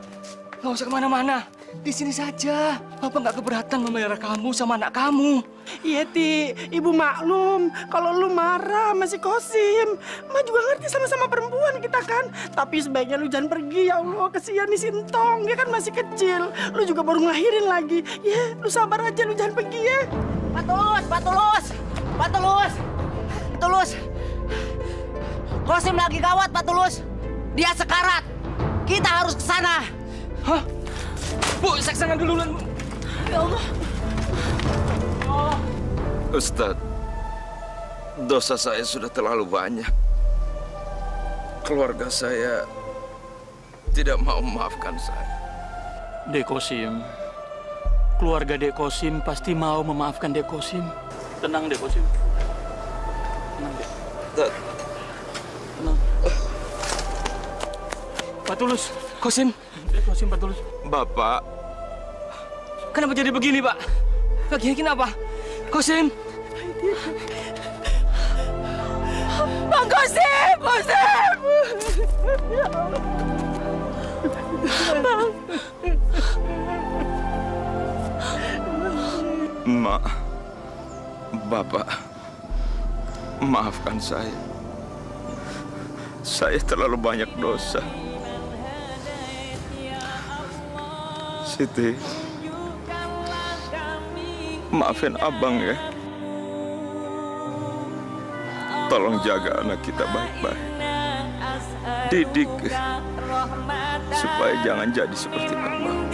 Nggak usah kemana-mana. Di sini saja. Bapak nggak keberatan memelihara kamu sama anak kamu. Iya, Ti. Ibu maklum kalau lu marah sama si Kosim. Ma juga ngerti sama-sama perempuan kita kan. Tapi sebaiknya lu jangan pergi, ya Allah. Kesian nih Sintong. Dia kan masih kecil. Lu juga baru ngelahirin lagi. Ya, lu sabar aja. Lu jangan pergi ya. Pak Tulus. Kosim lagi gawat, Pak Tulus. Dia sekarat. Kita harus ke sana. Hah? Bu, saksangan dulu, Bu. Ya Allah. Ustadz, dosa saya sudah terlalu banyak. Keluarga saya tidak mau memaafkan saya. Dek Kosim, keluarga Dek Kosim pasti mau memaafkan Dek Kosim. Tenang, Dek Kosim. Tenang, Dek. Tenang. Pak Tulus, Kosim. Dek Kosim, Pak Tulus. Bapak. Kenapa jadi begini, Pak? Lagi kenapa? Kosim. Bang Kosim! Ya Allah. Bang. Mak, Bapak, maafkan saya. Saya terlalu banyak dosa. Siti, maafin abang ya. Tolong jaga anak kita baik-baik. Didik supaya jangan jadi seperti abang.